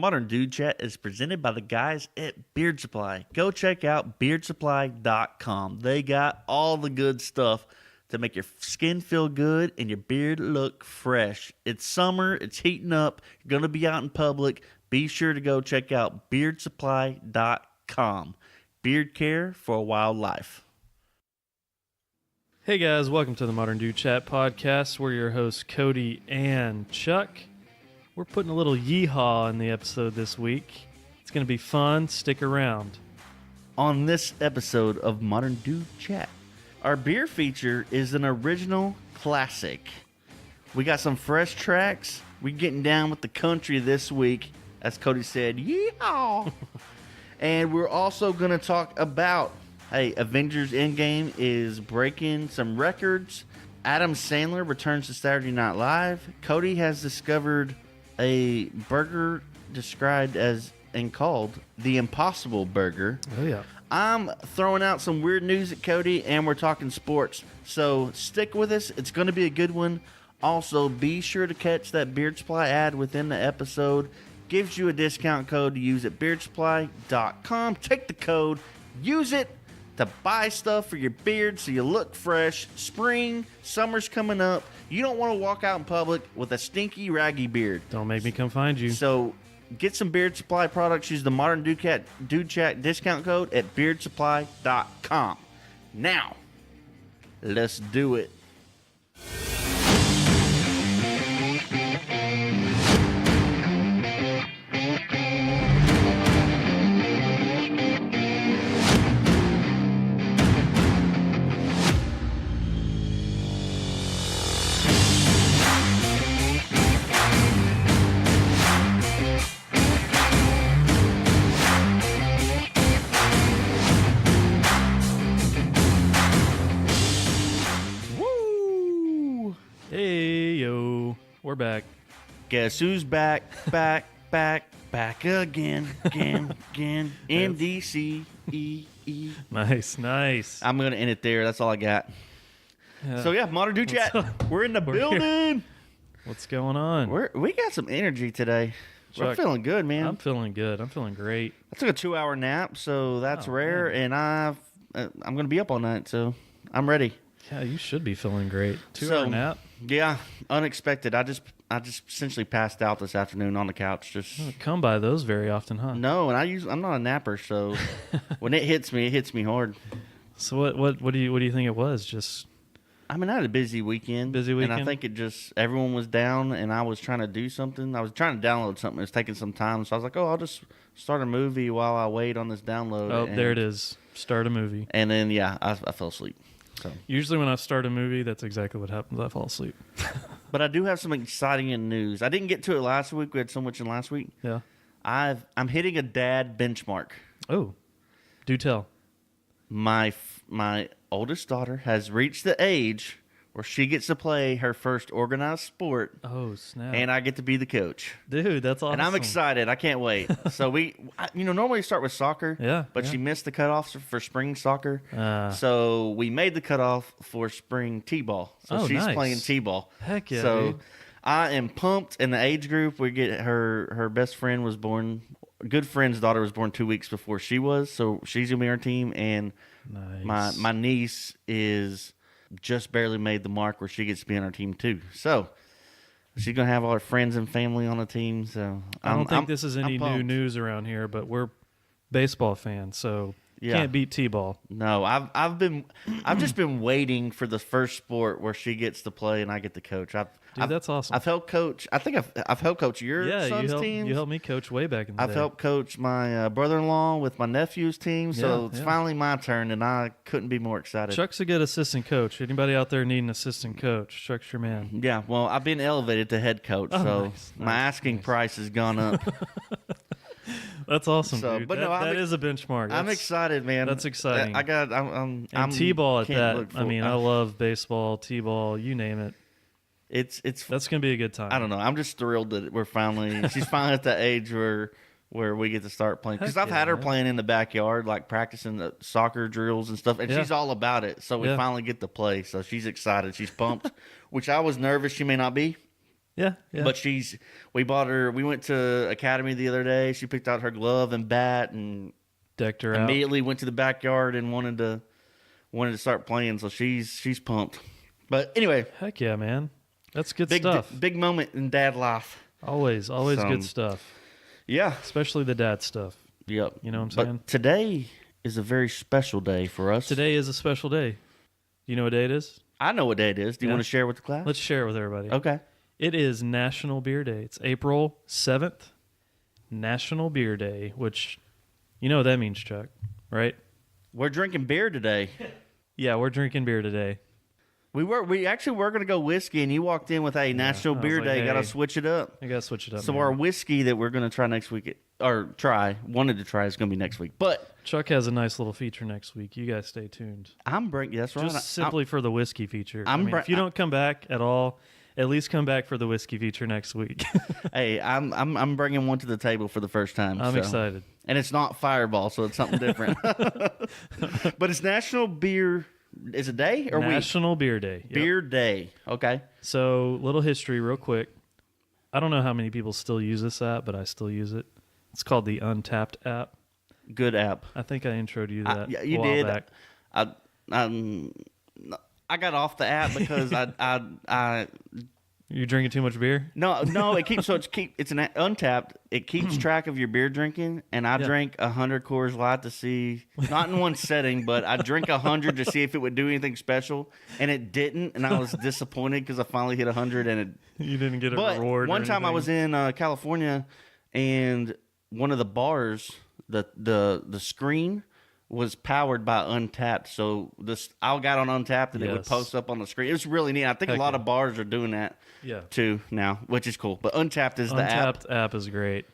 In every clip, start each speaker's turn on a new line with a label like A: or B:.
A: Modern Dude Chat is presented by the guys at Beard Supply. Go check out beardsupply.com. They got all the good stuff to make your skin feel good and your beard look fresh. It's summer, it's heating up, you're going to be out in public. Be sure to go check out beardsupply.com. Beard care for a wild life.
B: Hey guys, welcome to the Modern Dude Chat podcast. We're your hosts, Cody and Chuck. We're putting a little yeehaw in the episode this week. It's going to be fun. Stick around.
A: On this episode of Modern Dude Chat, our beer feature is an original classic. We got some fresh tracks. We're getting down with the country this week, as Cody said, yeehaw! And we're also going to talk about, Avengers Endgame is breaking some records. Adam Sandler returns to Saturday Night Live. Cody has discovered a burger described as and called the Impossible Burger.
B: Oh, yeah.
A: I'm throwing out some weird news at Cody, and we're talking sports. So stick with us. It's going to be a good one. Also, be sure to catch that Beard Supply ad within the episode. Gives you a discount code to use at beardsupply.com. Take the code, use it to buy stuff for your beard so you look fresh. Spring, summer's coming up. You don't want to walk out in public with a stinky, raggy beard.
B: Don't make me come find you.
A: So get some Beard Supply products. Use the Modern Dude Chat discount code at beardsupply.com. Now, let's do it.
B: We're back.
A: Guess who's back, back again. MDCEE.
B: Nice.
A: I'm going to end it there. That's all I got. So, Modern Dude Chat. We're in the building.
B: Here. What's going on?
A: We got some energy today.
B: Chuck,
A: we're feeling good, man.
B: I'm feeling good. I'm feeling great.
A: I took a 2-hour nap, so that's rare, man. And I'm going to be up all night, so I'm ready.
B: Yeah, you should be feeling great. 2-hour nap?
A: Yeah, unexpected. I just essentially passed out this afternoon on the couch. Just
B: don't come by those very often, huh?
A: No, and I'm not a napper, so when it hits me hard.
B: So what do you think it was? Just
A: I had a busy weekend. And I think everyone was down, and I was trying to do something. I was trying to download something. It was taking some time, so I was like, I'll just start a movie while I wait on this download.
B: Oh, there it is. Start a movie.
A: And then I fell asleep. So.
B: Usually when I start a movie, that's exactly what happens. I fall asleep.
A: But I do have some exciting news. I didn't get to it last week. We had so much in last week.
B: Yeah.
A: I'm hitting a dad benchmark.
B: Oh, do tell.
A: My oldest daughter has reached the age where she gets to play her first organized sport.
B: Oh, snap.
A: And I get to be the coach.
B: Dude, that's awesome.
A: And I'm excited. I can't wait. So normally start with soccer.
B: Yeah.
A: But she missed the cutoffs for spring soccer. So we made the cutoff for spring t-ball. So she's playing t-ball.
B: Heck yeah,
A: So
B: dude.
A: I am pumped. In the age group, we get her best friend was born. A good friend's daughter was born 2 weeks before she was. So she's going to be our team. And
B: nice.
A: my niece is just barely made the mark where she gets to be on our team too. So she's gonna have all her friends and family on the team. So
B: I don't think this is any new news around here, but we're baseball fans, so can't beat t-ball.
A: No, I've just been waiting for the first sport where she gets to play and I get to coach.
B: That's awesome.
A: I've helped coach. I think I've helped coach your son's team.
B: You helped me coach way back in the day.
A: I've helped coach my brother-in-law with my nephew's team. So it's finally my turn, and I couldn't be more excited.
B: Chuck's a good assistant coach. Anybody out there need an assistant coach? Chuck's your man.
A: Yeah, well, I've been elevated to head coach, so my asking price has gone up.
B: That's awesome, dude.
A: But
B: that is a benchmark.
A: I'm excited, man.
B: That's exciting.
A: I'm
B: t-ball at that. I love baseball, t-ball, you name it.
A: That's
B: gonna be a good time.
A: I don't know. I'm just thrilled that she's finally at the age where we get to start playing. Because I've had her playing in the backyard, like practicing the soccer drills and stuff, and she's all about it. So we finally get to play. So she's excited. She's pumped, which I was nervous she may not be.
B: Yeah, yeah.
A: But we went to Academy the other day. She picked out her glove and bat and
B: Decked her out.
A: immediately went to the backyard and wanted to start playing. So she's pumped. But anyway,
B: Heck yeah, man. That's good
A: big
B: stuff.
A: big moment in dad life.
B: Always
A: So,
B: good stuff.
A: Yeah.
B: Especially the dad stuff.
A: Yep.
B: You know what I'm
A: but
B: saying?
A: today is a very special day for us.
B: Today is a special day. You know what day it is?
A: I know what day it is. Do you
B: Yeah.
A: want to share with the class?
B: Let's share it with everybody.
A: Okay.
B: It is National Beer Day. It's April 7th, National Beer Day, which you know what that means, Chuck, right?
A: We're drinking beer today.
B: Yeah, we're drinking beer today.
A: We actually were going to go whiskey, and you walked in with a National
B: I was
A: Beer
B: like,
A: Day. Got to
B: hey.
A: switch it up.
B: I gotta switch it up.
A: So
B: man.
A: our whiskey that we're going to try next week, wanted to try, is going to be next week. But
B: Chuck has a nice little feature next week. You guys stay tuned.
A: I'm bringing. That's right.
B: Just simply for the whiskey feature.
A: I'm
B: if you don't come back at all, at least come back for the whiskey feature next week.
A: Hey, I'm bringing one to the table for the first time.
B: I'm
A: so.
B: excited.
A: And it's not Fireball, so it's something different. But it's National Beer. Is it day or week?
B: National Beer Day. Yep.
A: Beer Day. Okay.
B: So, little history, real quick. I don't know how many people still use this app, but I still use it. It's called the Untapped app.
A: Good app.
B: I think I introed you to that.
A: Yeah, you
B: a while
A: did.
B: Back.
A: I got off the app because I
B: You drinking too much beer?
A: no it's an Untapped. It keeps track of your beer drinking, and I
B: Yeah.
A: drank 100 Coors Light to see, not in one setting, but I drank 100 to see if it would do anything special, and it didn't, and I was disappointed because I finally hit 100, and it.
B: You didn't get a
A: But
B: reward.
A: one
B: or
A: time I
B: anything?
A: was in California, and one of the bars, the screen was powered by Untapped. So I got on Untapped, and it would
B: Yes.
A: post up on the screen. It was really neat. I think
B: Heck
A: a lot
B: yeah.
A: of bars are doing that
B: Yeah.
A: too now, which is cool. But Untapped is the app.
B: Untapped app is great,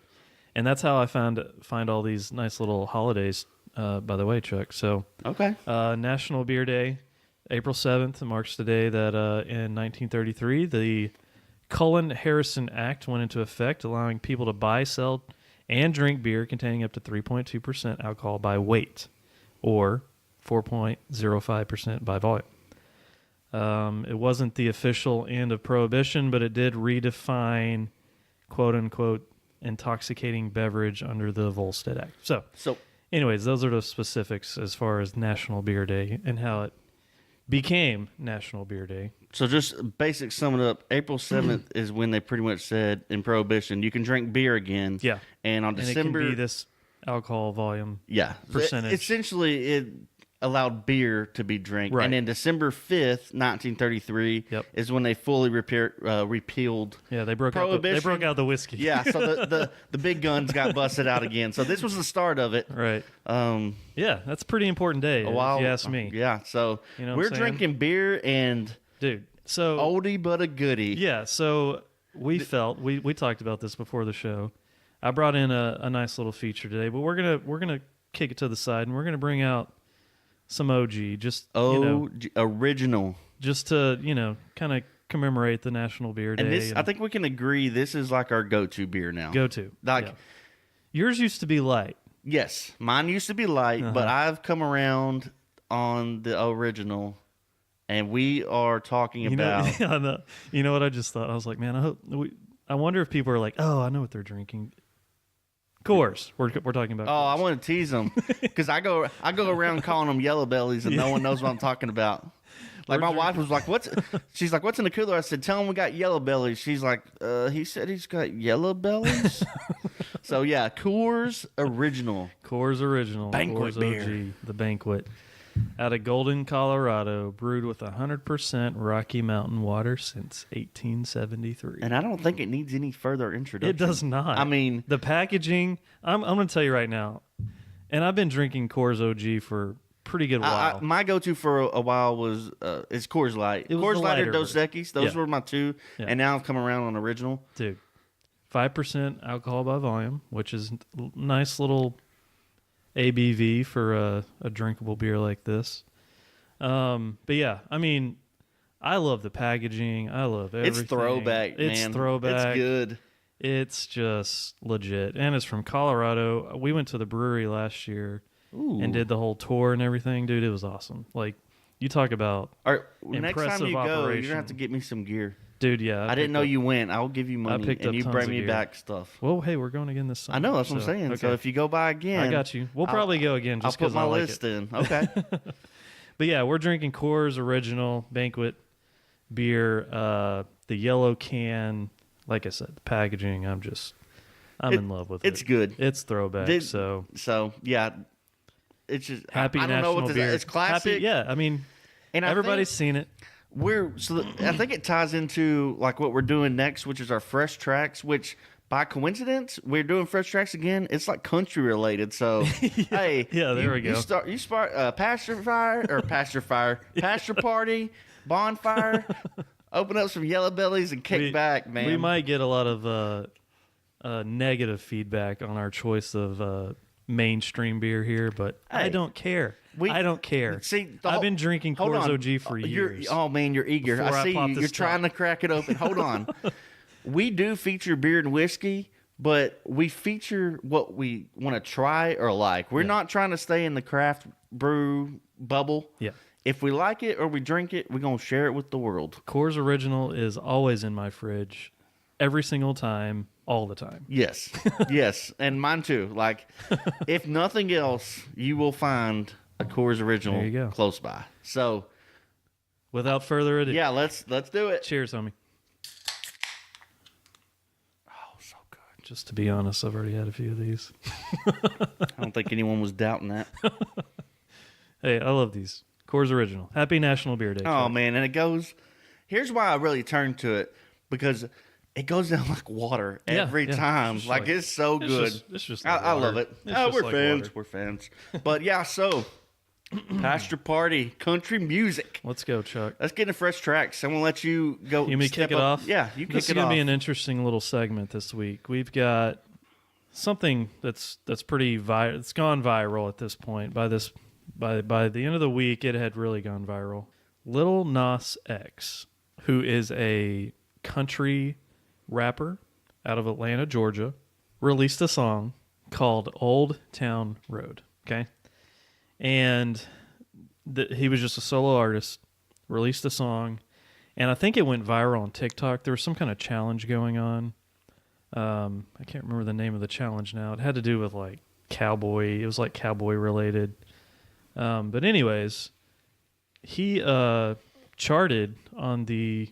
B: and that's how I find all these nice little holidays. By the way, Chuck. So
A: Okay.
B: National Beer Day, April 7th, marks the day that in 1933 the Cullen-Harrison Act went into effect, allowing people to buy, sell, and drink beer containing up to 3.2% alcohol by weight, or 4.05% by volume. It wasn't the official end of Prohibition, but it did redefine quote-unquote intoxicating beverage under the Volstead Act. So anyways, those are the specifics as far as National Beer Day and how it became National Beer Day.
A: So just basic summing up, April 7th is when they pretty much said in Prohibition you can drink beer again.
B: Yeah.
A: And on December,
B: And it can be this alcohol volume.
A: yeah,
B: percentage.
A: Essentially, it allowed beer to be drank.
B: Right.
A: And then December 5th, 1933
B: Yep.
A: is when they fully repealed.
B: Yeah, they broke out the whiskey.
A: Yeah, so the big guns got busted out again. So this was the start of it.
B: Right.
A: A
B: Yeah, that's a pretty important day,
A: while,
B: if you ask me.
A: Yeah, so
B: You know what
A: we're
B: I'm saying?
A: drinking beer and
B: Dude, so
A: oldie but a goodie.
B: yeah, so we talked about this before the show. I brought in a nice little feature today, but we're gonna kick it to the side and we're gonna bring out some OG, just
A: Original.
B: just to kind of commemorate the National Beer Day.
A: And this, I think we can agree, this is like our go-to beer now.
B: go to
A: Like,
B: yeah. Yours used to be light.
A: yes, mine used to be light, but I've come around on the original, and we are talking about.
B: I know. You know what I just thought? I was like, man, I wonder if people are like, oh, I know what they're drinking. Coors, we're talking about.
A: Oh, I
B: Coors.
A: want to tease them because I go around calling them yellow bellies, and no one knows what I'm talking about. Like my wife was like, "What's?" She's like, "What's in the cooler?" I said, "Tell him we got yellow bellies." She's like, "He said he's got yellow bellies." So yeah, Coors Original.
B: Coors Original.
A: Banquet
B: Coors
A: beer.
B: OG, the Banquet. Out of Golden, Colorado, brewed with 100% Rocky Mountain water since 1873.
A: And I don't think it needs any further introduction.
B: It does not.
A: I mean,
B: the packaging, I'm going to tell you right now, and I've been drinking Coors OG for a pretty good while.
A: my go-to for a while was is Coors Light.
B: It was
A: Coors
B: the
A: Light or
B: lighter
A: Dos Equis. Those
B: Yeah.
A: were my two.
B: Yeah.
A: And now I've come around on Original.
B: Dude, 5% alcohol by volume, which is a nice little ABV for a drinkable beer like this. But yeah, I mean, I love the packaging. I love everything.
A: It's throwback, man.
B: It's throwback.
A: It's good.
B: It's just legit. And it's from Colorado. We went to the brewery last year
A: Ooh.
B: and did the whole tour and everything. Dude, it was awesome. Like, you talk about
A: All right, next time
B: impressive
A: you go, you're
B: operation.
A: going to have to get me some gear.
B: Dude, yeah.
A: I didn't know you went. I'll give you money,
B: picked
A: and
B: up
A: you
B: tons
A: bring
B: of
A: me
B: gear.
A: back stuff.
B: Well, hey, we're going again this summer.
A: I know, that's what I'm saying.
B: Okay.
A: So if you go by again,
B: I got you. We'll probably go again
A: I'll
B: just
A: put
B: because
A: my
B: I like
A: list
B: it.
A: in. Okay.
B: But yeah, we're drinking Coors Original Banquet beer, the yellow can. Like I said, the packaging, I'm in love with it.
A: It's good.
B: It's throwback. So
A: yeah, it's just
B: happy
A: I don't
B: National
A: know what
B: Beer.
A: It's classic.
B: Happy, yeah, I mean,
A: and
B: everybody's seen it.
A: I think it ties into like what we're doing next, which is our fresh tracks. Which by coincidence, we're doing fresh tracks again. It's like country related. So hey,
B: yeah, there we go.
A: You start pasture party, bonfire. Open up some yellow bellies and kick back, man.
B: We might get a lot of negative feedback on our choice of mainstream beer here, but
A: Hey,
B: I don't care. I don't care.
A: See,
B: I've been drinking
A: hold
B: Coors
A: on.
B: OG for years.
A: Oh man, you're eager.
B: Before
A: I
B: I
A: see
B: pop
A: you.
B: this
A: You're
B: top.
A: trying to crack it open. Hold on. We do feature beer and whiskey, but we feature what we want to try or like. We're not trying to stay in the craft brew bubble.
B: Yeah.
A: If we like it or we drink it, we're going to share it with the world.
B: Coors Original is always in my fridge every single time, all the time.
A: Yes. Yes. And mine too. Like, if nothing else, you will find a Coors Original
B: There you go.
A: close by. So,
B: Without further ado,
A: yeah, let's do it.
B: cheers, homie.
A: Oh, so good.
B: Just to be honest, I've already had a few of these.
A: I don't think anyone was doubting that.
B: Hey, I love these. Coors Original. Happy National Beer Day.
A: Oh,
B: Chuck.
A: man. And it goes, here's why I really turned to it, because it goes down like water every time.
B: It's
A: Like,
B: like-
A: it's so good.
B: It's just
A: I
B: like
A: love
B: water.
A: it.
B: It's
A: Oh,
B: just
A: we're
B: like
A: fans.
B: water.
A: We're fans. But yeah, so pasture party, country music.
B: Let's go, Chuck.
A: Let's get into fresh tracks. I'm gonna let you go.
B: You may
A: step
B: kick it
A: up.
B: off?
A: Yeah, you kick
B: This is
A: it
B: going
A: off.
B: to be an interesting little segment this week. We've got something that's pretty it's gone viral at this point. By the end of the week, it had really gone viral. Lil Nas X, who is a country rapper out of Atlanta, Georgia, released a song called Old Town Road. Okay. And he was just a solo artist, released a song, and I think it went viral on TikTok. There was some kind of challenge going on. I can't remember the name of the challenge now. It had to do with like cowboy. It was like cowboy related. But anyways, he charted on the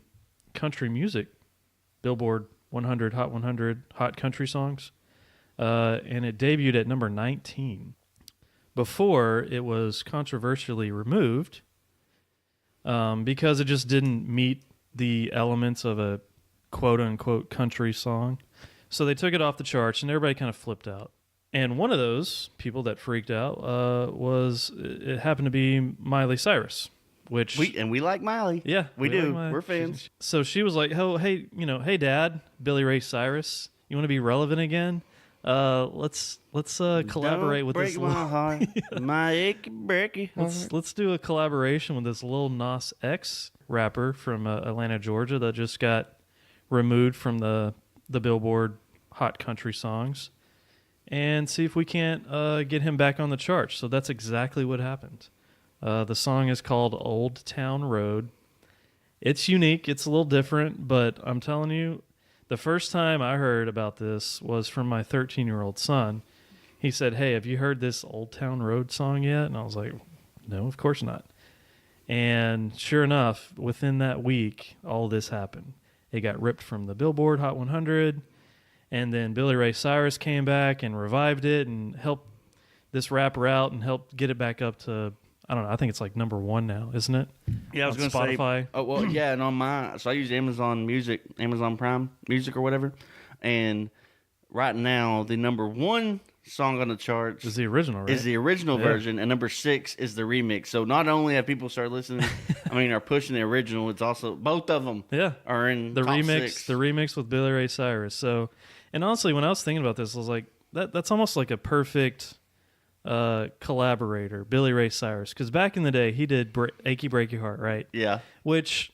B: country music Billboard 100 Hot 100 Hot Country Songs, and it debuted at number 19. Before it was controversially removed because it just didn't meet the elements of a quote-unquote country song. So they took it off the charts, and everybody kind of flipped out. And one of those people that freaked out it happened to be Miley Cyrus, which
A: we like Miley.
B: yeah,
A: we do.
B: like Miley.
A: We're fans.
B: So she was like, "Oh, hey, hey, Dad, Billy Ray Cyrus, you want to be relevant again? Let's collaborate with
A: Don't
B: this.
A: break my heart, my achy breaky heart.
B: Let's do a collaboration with this Lil Nas X rapper from Atlanta, Georgia, that just got removed from the Billboard Hot Country Songs, and see if we can't get him back on the charts." So that's exactly what happened. The song is called Old Town Road. It's unique. It's a little different, but I'm telling you, the first time I heard about this was from my 13-year-old son. He said, "Hey, have you heard this Old Town Road song yet?" And I was like, "No, of course not." And sure enough, within that week, all this happened. It got ripped from the Billboard Hot 100, and then Billy Ray Cyrus came back and revived it and helped this rapper out and helped get it back up to, I don't know, I think it's like number 1 now, isn't it?
A: Yeah, I was
B: On
A: going to say.
B: Spotify.
A: Oh well, yeah, and on so I use Amazon Music, Amazon Prime Music or whatever, and right now the number 1 song on the charts
B: Is the original, right?
A: is the original
B: Yeah.
A: version, and number 6 is the remix. So not only have people started listening, are pushing the original, it's also both of them
B: Yeah.
A: are in
B: The
A: top
B: remix,
A: 6.
B: the remix with Billy Ray Cyrus. So, and honestly, when I was thinking about this, I was like, that's almost like a perfect collaborator, Billy Ray Cyrus, because back in the day he did "Achy Breaky Heart," right?
A: Yeah,
B: Which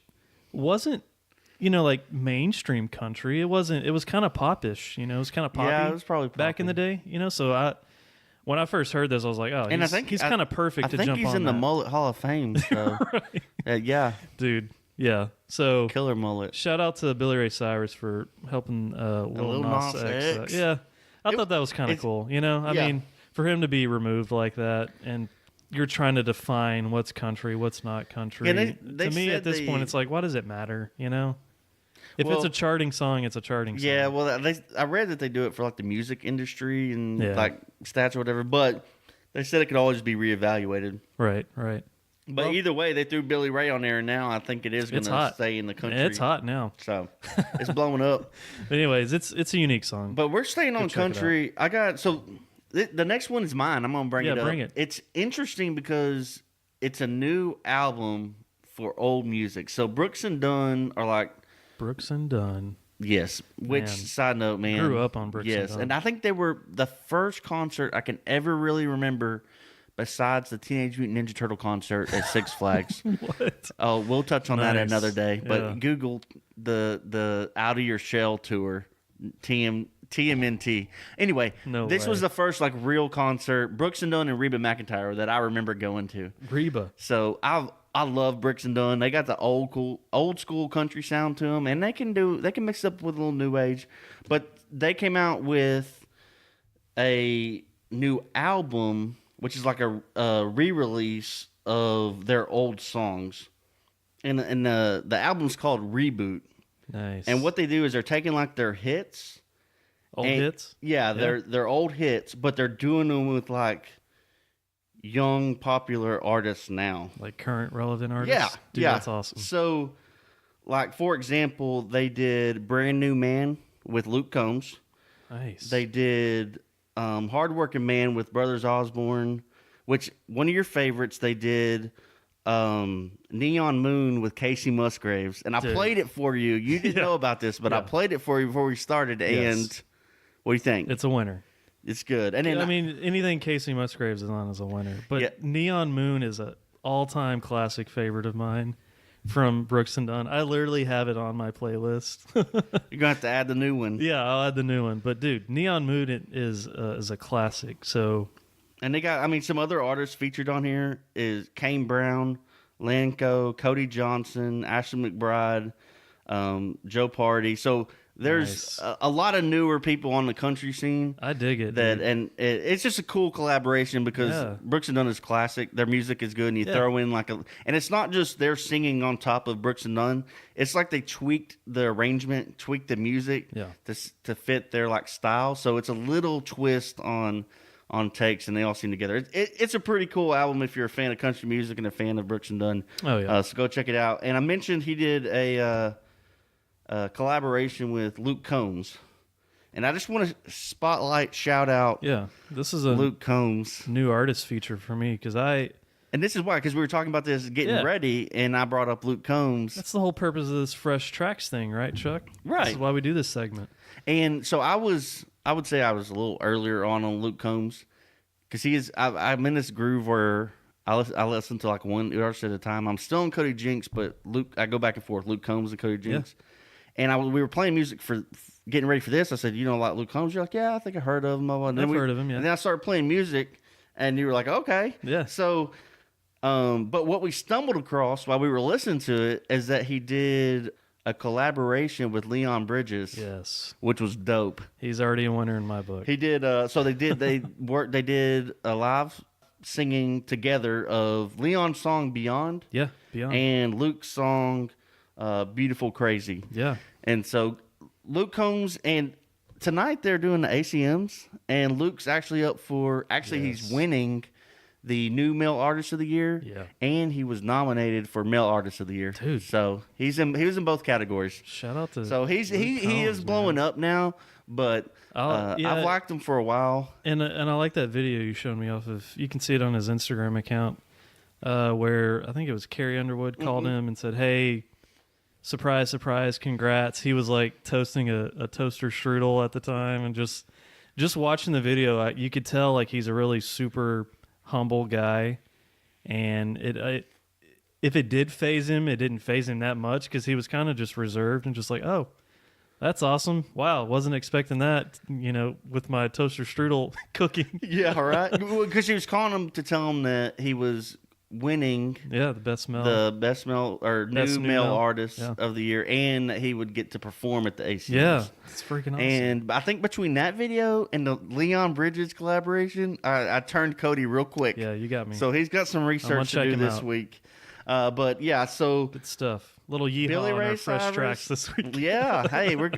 B: wasn't, like mainstream country. It wasn't. It was kind of popish. It was kind of poppy.
A: Yeah, it was probably
B: back in the day. So when I first heard this, I was like, oh,
A: and
B: he's kind of perfect
A: I
B: to
A: think
B: jump
A: he's
B: on
A: in the
B: that.
A: Mullet Hall of Fame. So yeah,
B: Dude, Yeah. So
A: Killer mullet.
B: shout out to Billy Ray Cyrus for helping Lil Nas X. Yeah, I thought that was kind of cool. You know, I mean, for him to be removed like that, and you're trying to define what's country, what's not country.
A: Yeah, they
B: to me,
A: said
B: at this point, it's like, why does it matter? You know, if it's a charting song, it's a charting song.
A: Yeah, well, I read that they do it for like the music industry and like stats or whatever, but they said it could always be reevaluated.
B: Right, right.
A: But either way, they threw Billy Ray on there, and now I think it is going to stay in the country.
B: It's hot now.
A: So it's blowing up.
B: But anyways, it's a unique song.
A: But we're staying on country. I got the next one is mine. I'm going to bring it up.
B: Bring it.
A: It's interesting because it's a new album for old music. So Brooks and Dunn are like
B: Brooks and Dunn.
A: Yes. Which, side note, man.
B: Grew up on Brooks and Dunn.
A: And I think they were the first concert I can ever really remember besides the Teenage Mutant Ninja Turtle concert at Six Flags.
B: What?
A: Oh, we'll touch on that another day. But Google the Out of Your Shell tour, TMNT. Anyway, this was the first like real concert, Brooks and Dunn and Reba McEntire, that I remember going to.
B: Reba.
A: So I love Brooks and Dunn. They got the old school country sound to them, and they can mix up with a little new age. But they came out with a new album, which is like a re-release of their old songs, and the album's called Reboot.
B: Nice.
A: And what they do is they're taking like their hits,
B: hits.
A: Yeah, they're old hits, but they're doing them with like young popular artists now,
B: like current relevant artists. Dude, that's awesome.
A: So, like for example, they did "Brand New Man" with Luke Combs.
B: Nice.
A: They did Hardworking Man with Brothers Osborne, which one of your favorites. They did Neon Moon with Casey Musgraves, and I played it for you. You didn't know about this, but I played it for you before we started. And what do you think?
B: It's a winner.
A: It's good. And then,
B: I mean, anything Casey Musgraves is on is a winner. But Neon Moon is an all-time classic favorite of mine from Brooks and Dunn. I literally have it on my playlist.
A: You're going to have to add the new one.
B: Yeah, I'll add the new one. But, dude, Neon Moon is a classic. So,
A: and they got, I mean, some other artists featured on here is Kane Brown, Lanco, Cody Johnson, Ashley McBride, Joe Party. So there's a lot of newer people on the country scene.
B: I dig it.
A: It's just a cool collaboration because Brooks and Dunn is classic. Their music is good, and you throw in and it's not just they're singing on top of Brooks and Dunn. It's like they tweaked the arrangement, tweaked the music to fit their like style. So it's a little twist on takes, and they all sing together. It's a pretty cool album if you're a fan of country music and a fan of Brooks and Dunn.
B: Oh yeah,
A: so go check it out. And I mentioned he did a collaboration with Luke Combs, and I just want to shout out.
B: Yeah, this is a
A: Luke Combs
B: new artist feature for me
A: and this is why, because we were talking about this getting ready, and I brought up Luke Combs.
B: That's the whole purpose of this Fresh Tracks thing, right, Chuck?
A: Right.
B: This is why we do this segment.
A: And so I would say I was a little earlier on Luke Combs, because I'm in this groove where I listen to like one artist at a time. I'm still on Cody Jinks, but I go back and forth, Luke Combs and Cody Jinks. Yeah. And we were playing music for getting ready for this. I said, like Luke Combs? You're like, yeah, I think I heard of him.
B: I've heard of him, yeah.
A: And then I started playing music, and you were like, okay.
B: Yeah.
A: So, but what we stumbled across while we were listening to it is that he did a collaboration with Leon Bridges.
B: Yes.
A: Which was dope.
B: He's already a winner in my book.
A: He did, they did a live singing together of Leon's song Beyond.
B: Yeah, Beyond.
A: And Luke's song Beautiful Crazy.
B: Yeah.
A: And so Luke Combs, and tonight they're doing the ACMs, and Luke's actually up for, he's winning the new Male Artist of the Year.
B: Yeah.
A: And he was nominated for Male Artist of the Year.
B: Dude.
A: So he was in both categories.
B: Shout out to
A: So he is blowing up now, but I've liked him for a while.
B: And I like that video you showed me off of. You can see it on his Instagram account, where I think it was Carrie Underwood called him and said, "Hey, surprise, surprise, congrats." He was like toasting a toaster strudel at the time, and just watching the video, you could tell like he's a really super humble guy, and if it did phase him, it didn't phase him that much because he was kind of just reserved and just like, oh, that's awesome. Wow, wasn't expecting that, with my toaster strudel cooking.
A: Yeah, right. Because he was calling him to tell him that he was winning
B: Yeah, the best smell.
A: the best male or
B: Best
A: new
B: new
A: male
B: male.
A: artist
B: Yeah.
A: of the year, and he would get to perform at the ACMs.
B: Yeah, it's freaking awesome.
A: And I think between that video and the Leon Bridges collaboration, I turned Cody real quick.
B: yeah, you got me.
A: So he's got some research to
B: check
A: do
B: him
A: this
B: out.
A: week. But yeah, so
B: Good stuff. Little yeehaw
A: Billy
B: on
A: Ray
B: our fresh
A: Cyrus.
B: tracks this week.
A: yeah, hey, we're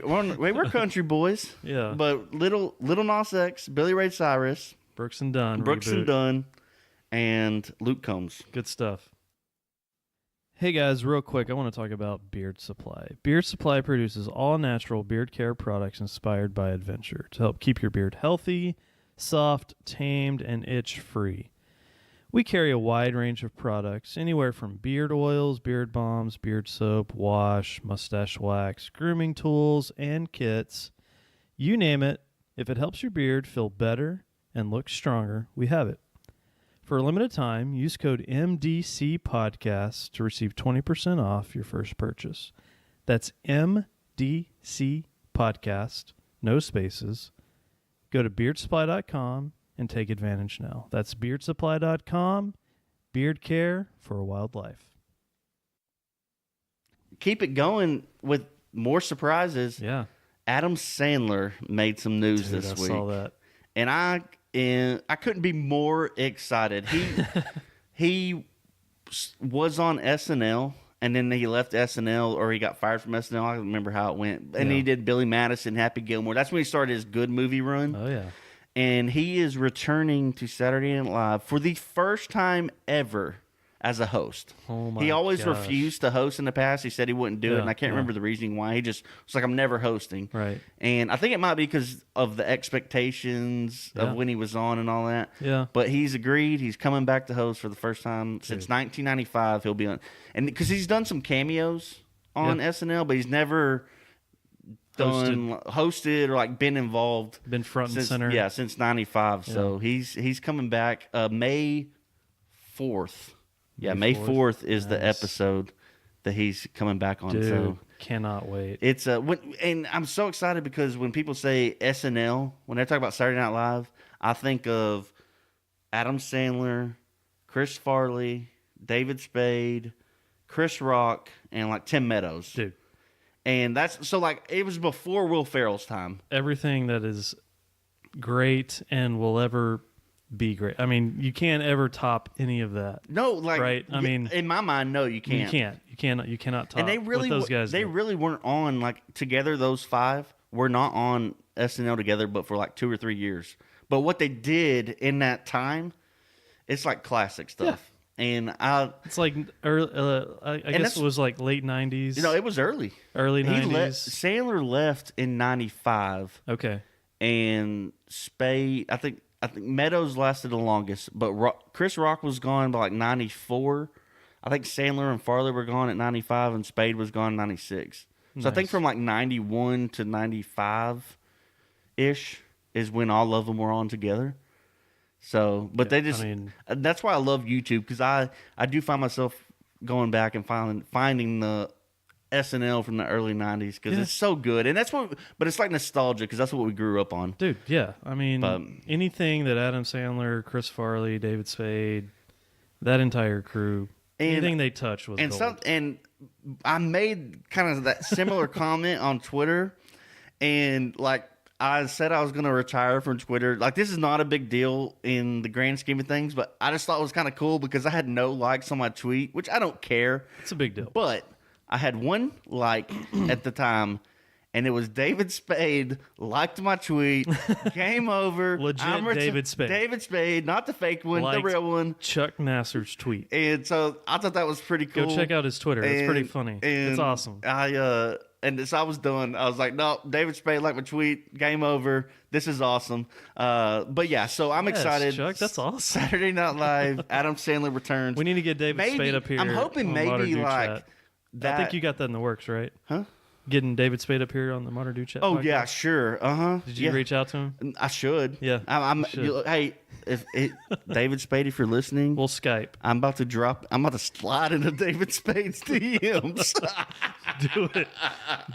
A: country boys.
B: Yeah.
A: But Little Nas X, Billy Ray Cyrus,
B: Brooks and Dunn.
A: Brooks
B: reboot.
A: and Dunn, and Luke Combs.
B: Good stuff. Hey guys, real quick, I want to talk about Beard Supply. Beard Supply produces all natural beard care products inspired by adventure to help keep your beard healthy, soft, tamed, and itch free. We carry a wide range of products, anywhere from beard oils, beard balms, beard soap, wash, mustache wax, grooming tools, and kits. You name it, if it helps your beard feel better and look stronger, we have it. For a limited time, use code MDC Podcast to receive 20% off your first purchase. That's MDC Podcast, no spaces. Go to beardsupply.com and take advantage now. That's beardsupply.com. Beard care for a wild life.
A: Keep it going with more surprises.
B: Yeah.
A: Adam Sandler made some news
B: Dude,
A: this
B: I
A: week,
B: saw that.
A: and I couldn't be more excited. He was on SNL, and then he left SNL, or he got fired from SNL. I don't remember how it went. And
B: Yeah.
A: he did Billy Madison, Happy Gilmore. That's when he started his good movie run.
B: Oh, yeah.
A: And he is returning to Saturday Night Live for the first time ever as a host.
B: Oh, my
A: He always
B: gosh.
A: refused to host in the past. He said he wouldn't do it,
B: Yeah,
A: and I can't
B: yeah.
A: remember the reasoning why. He just was like, I'm never hosting.
B: Right.
A: And I think it might be because of the expectations
B: Yeah.
A: of when he was on and all that.
B: Yeah.
A: But he's agreed. He's coming back to host for the first time since 1995. He'll be on. And because he's done some cameos on
B: Yeah.
A: SNL, but he's never hosted or like been involved
B: Been front and
A: since,
B: center.
A: yeah, since 95. So he's coming back May 4th. Yeah, May 4th is the
B: Nice.
A: episode that he's coming back on.
B: Dude,
A: So
B: cannot wait.
A: it's and I'm so excited because when people say SNL, when they talk about Saturday Night Live, I think of Adam Sandler, Chris Farley, David Spade, Chris Rock, and like Tim Meadows.
B: Dude,
A: And that's so like it was before Will Ferrell's time.
B: everything that is great and will ever be great. I mean, you can't ever top any of that.
A: No, like
B: Right, I mean-
A: in my mind, no, you can't.
B: You cannot top
A: And they really,
B: what those guys
A: they
B: do.
A: really weren't on like together. Those five were not on SNL together, but for like 2 or 3 years. But what they did in that time, it's like classic stuff. And
B: It's like early, I guess
A: that's-
B: it was like late 90s.
A: it was early.
B: Early
A: He
B: 90s.
A: Sandler left in '95,
B: Okay.
A: and Spade. I think Meadows lasted the longest, but Chris Rock was gone by like '94. I think Sandler and Farley were gone at '95, and Spade was gone in '96. So I think
B: Nice.
A: from like '91 to '95 ish is when all of them were on together. So, but they just,
B: I mean-
A: that's why I love YouTube, because I do find myself going back and finding the SNL from the early 90s because
B: Yeah.
A: it's so good. And that's what, but it's like nostalgia because that's what we grew up on.
B: Dude, yeah. I mean,
A: But-
B: anything that Adam Sandler, Chris Farley, David Spade, that entire crew, anything they touched was gold.
A: And I made kind of that similar comment on Twitter, and like I said I was going to retire from Twitter. Like, this is not a big deal in the grand scheme of things, but I just thought it was kind of cool because I had no likes on my tweet, which I don't care.
B: It's a big deal.
A: But I had one like at the time, and it was David Spade liked my tweet. Game over.
B: Legit David Spade.
A: David Spade, not the fake one,
B: Liked
A: the real one.
B: Chuck Nasser's tweet.
A: And so I thought that was pretty cool.
B: Go check out his Twitter. It's pretty
A: And-
B: funny.
A: and
B: It's awesome.
A: And so I was done. I was like, no, David Spade liked my tweet. Game over. This is awesome. But yeah, so I'm
B: Yes,
A: excited.
B: Chuck, that's awesome.
A: Saturday Night Live. Adam Sandler returns.
B: We need to get David
A: Maybe-
B: Spade up here.
A: I'm hoping
B: on
A: maybe
B: Modern Dude
A: like
B: Chat.
A: that.
B: I think you got that in the works, right?
A: Huh?
B: Getting David Spade up here on the Modern Dude Chat.
A: Oh
B: podcast?
A: yeah, sure.
B: Did you reach out to him?
A: I should.
B: Yeah,
A: I'm.
B: you should.
A: Hey, David Spade, if you're listening,
B: We'll Skype.
A: I'm about to slide into David Spade's DMs.
B: Do it.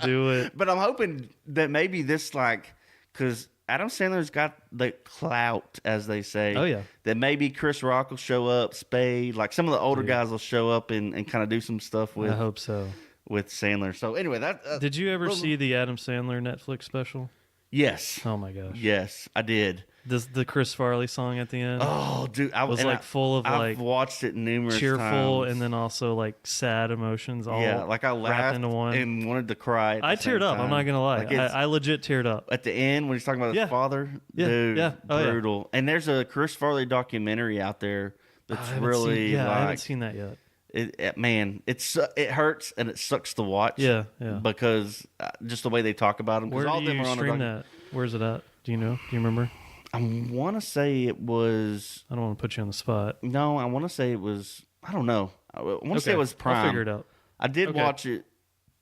B: Do it.
A: But I'm hoping that maybe this, like, because Adam Sandler's got the clout, as they say.
B: Oh, yeah.
A: That maybe Chris Rock will show up, Spade, like some of the older
B: Dude.
A: guys will show up and kind of do some stuff
B: I hope so.
A: with Sandler. So anyway, that
B: Did you ever see the Adam Sandler Netflix special?
A: yes,
B: Oh my gosh.
A: yes, I did.
B: The Chris Farley song at the end
A: Oh, dude, I
B: was like full of
A: I've
B: like
A: watched it numerous
B: cheerful
A: times.
B: and then also like sad emotions all
A: yeah, like I
B: wrapped
A: laughed
B: into one.
A: and wanted to cry.
B: I teared up. I'm not gonna lie.
A: Like it's-
B: I legit teared up.
A: at the end when he's talking about his
B: Yeah.
A: father,
B: Yeah,
A: dude,
B: yeah. Oh, yeah.
A: brutal. And there's a Chris Farley documentary out there that's
B: I haven't
A: really
B: seen, I haven't
A: like
B: seen that yet.
A: man, it hurts and it sucks to watch.
B: Yeah, yeah.
A: Because just the way they talk about him.
B: Where
A: all
B: do
A: of them
B: you
A: are on
B: stream that? Where's it at? Do you know? Do you remember?
A: I want to say it was.
B: I don't want to put you on the spot.
A: No, I want to say it was. I don't know. I want to say it was Prime.
B: I'll figure it out.
A: I did
B: Okay.
A: watch it,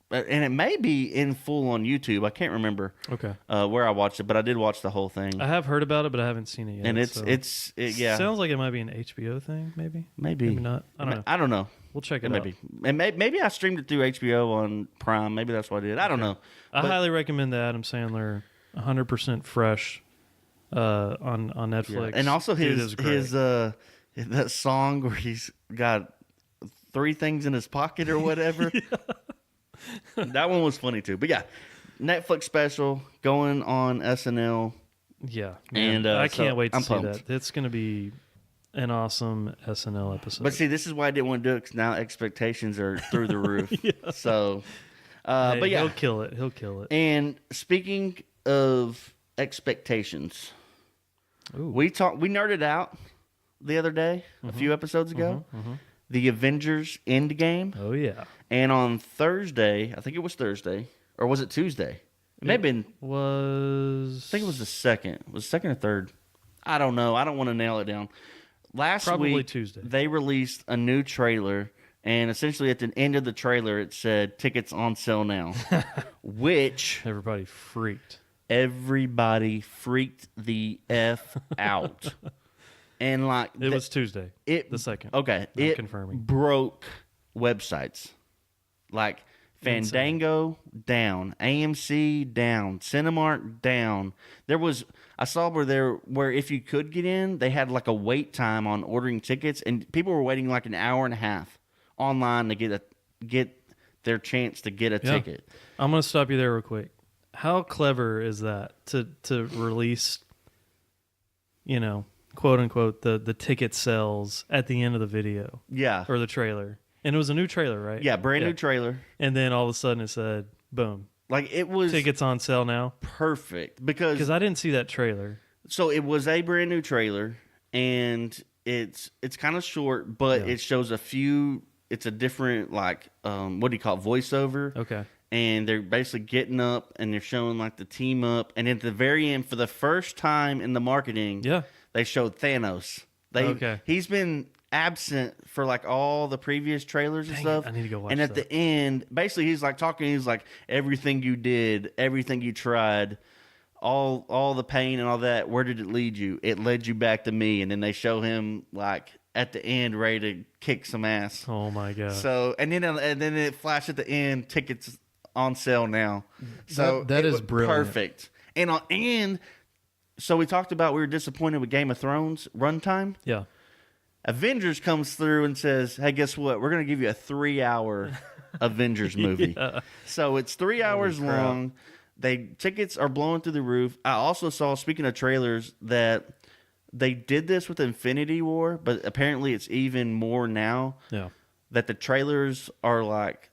A: and it may be in full on YouTube. I can't remember
B: Okay.
A: where I watched it, but I did watch the whole thing.
B: I have heard about it, but I haven't seen it yet.
A: And
B: so.
A: yeah,
B: Sounds like it might be an HBO thing, maybe.
A: maybe
B: not. I don't know.
A: I don't know.
B: We'll check it out.
A: Maybe and maybe I streamed it through HBO on Prime. Maybe that's what I did. I don't know.
B: I
A: But-
B: highly recommend the Adam Sandler 100% fresh on Netflix.
A: And also
B: Dude, it was great.
A: that song where he's got 3 things in his pocket or whatever. That one was funny too. But yeah, Netflix special going on SNL.
B: Yeah, man.
A: And,
B: I
A: so
B: can't wait to
A: I'm
B: see
A: pumped.
B: that. It's going to be an awesome SNL episode.
A: But see, this is why I didn't want to do it because now expectations are through the roof. So,
B: Hey,
A: but yeah.
B: he'll kill it. He'll kill it.
A: And speaking of expectations,
B: Ooh.
A: we nerded out the other day, a few episodes ago, the Avengers Endgame.
B: Oh yeah,
A: And on Thursday, I think it was Thursday, or was it Tuesday? It may have been.
B: was
A: I think it was the second. Was it second or third? I don't know. I don't want to nail it down. Last
B: Probably
A: week,
B: Tuesday.
A: they released a new trailer, and essentially at the end of the trailer, it said "tickets on sale now," which
B: everybody freaked.
A: everybody freaked the f out. And like
B: It was Tuesday. The second.
A: Okay,
B: I'm
A: it
B: confirming.
A: broke websites like Fandango down, AMC down, Cinemark down. I saw where if you could get in, they had like a wait time on ordering tickets, and people were waiting like an hour and a half online to get their chance to get a ticket.
B: I'm gonna stop you there real quick. How clever is that to release, quote unquote, the ticket sales at the end of the video
A: Yeah,
B: or the trailer? And it was a new trailer, right?
A: yeah, brand new trailer.
B: And then all of a sudden it said, boom,
A: Like it was
B: tickets on sale now.
A: perfect because
B: Because I didn't see that trailer.
A: so it was a brand new trailer, and it's kind of short, but
B: Yeah.
A: it shows a few. It's a different what do you call it, voiceover?
B: Okay.
A: And they're basically getting up and they're showing like the team up, and at the very end, for the first time in the marketing,
B: Yeah.
A: they showed Thanos.
B: Okay.
A: He's been absent for like all the previous trailers and
B: Dang
A: stuff.
B: it, I need to go watch
A: And at
B: that.
A: the end, basically, he's like talking. He's like, everything you did, everything you tried, all the pain and all that. Where did it lead you? It led you back to me. And then they show him like at the end, ready to kick some ass.
B: Oh my god.
A: So and then it flashed at the end. Tickets on sale now. So
C: That
A: it
C: is
A: was
C: brilliant.
A: perfect. And so we talked about we were disappointed with Game of Thrones runtime.
B: Yeah.
A: Avengers comes through and says, "Hey, guess what? We're going to give you a 3-hour Avengers movie."
B: Yeah.
A: So it's 3 hours
B: crap.
A: long. Tickets are blowing through the roof. I also saw, speaking of trailers, that they did this with Infinity War, but apparently it's even more now.
B: Yeah.
A: That the trailers are like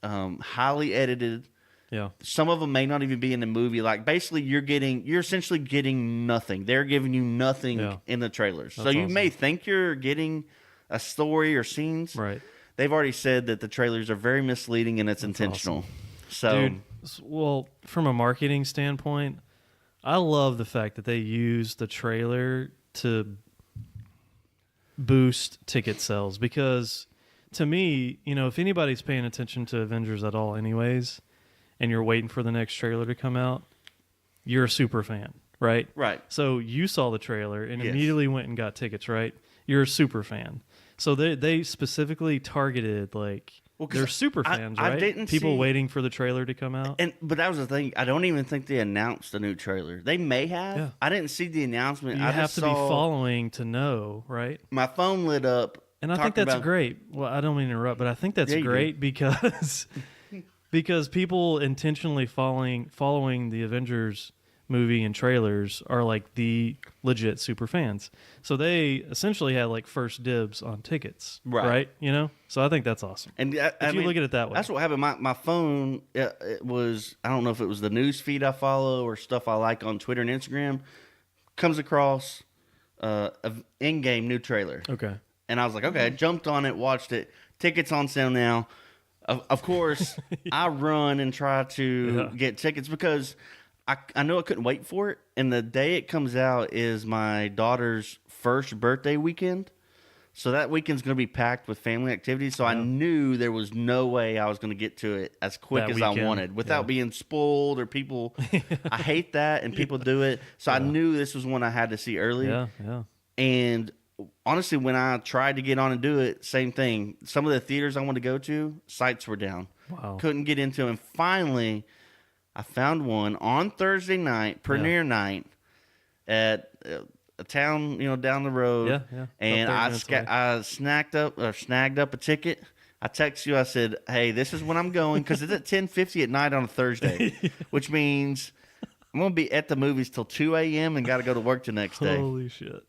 A: highly edited.
B: Yeah.
A: Some of them may not even be in the movie. Like basically, you're essentially getting nothing. They're giving you nothing
B: Yeah.
A: in the trailers. So
B: That's
A: you
B: awesome.
A: may think you're getting a story or scenes.
B: Right.
A: They've already said that the trailers are very misleading and it's intentional. So
B: Dude, well, from a marketing standpoint, I love the fact that they use the trailer to boost ticket sales because to me, if anybody's paying attention to Avengers at all anyways, and you're waiting for the next trailer to come out, you're a super fan, right?
A: right.
B: So you saw the trailer and
A: Yes.
B: immediately went and got tickets, right? You're a super fan. So they specifically targeted like
A: Well, 'cause
B: they're super fans,
A: I
B: right?
A: didn't
B: People
A: see-
B: waiting for the trailer to come out.
A: But that was the thing. I don't even think they announced a new trailer. They may have.
B: Yeah.
A: I didn't see the announcement.
B: You
A: I
B: have
A: just
B: to be
A: saw
B: following to know, right?
A: my phone lit up.
B: And I think
A: talking
B: that's
A: about-
B: great. Well, I don't mean to interrupt, but I think that's
A: Yeah, you do.
B: great because because people intentionally following the Avengers movie and trailers are like the legit super fans. So they essentially had like first dibs on tickets,
A: Right.
B: You know? So I think that's awesome.
A: And
B: If you look at it that way.
A: that's what happened. My phone, it was, I don't know if it was the news feed I follow or stuff I like on Twitter and Instagram, comes across an in-game new trailer.
B: Okay.
A: And I was like, okay, I jumped on it, watched it. Tickets on sale now. Of course, I run and try to get tickets because I know I couldn't wait for it. And the day it comes out is my daughter's first birthday weekend. So that weekend's going to be packed with family activities. So I knew there was no way I was going to get to it as quick
B: That
A: as I
B: weekend,
A: wanted without being spoiled or people. I hate that, and people do it. So I knew this was one I had to see early.
B: Yeah, yeah.
A: And honestly, when I tried to get on and do it, same thing. Some of the theaters I wanted to go to, sites were down.
B: Wow.
A: Couldn't get into them. And finally, I found one on Thursday night, premiere night, at a town, down the road.
B: Yeah, yeah.
A: And
B: About 30 minutes
A: I snagged up a ticket. I text you. I said, "Hey, this is when I'm going," because it's at 10:50 at night on a Thursday, which means I'm gonna be at the movies till 2 a.m. and got to go to work the next day.
B: Holy shit.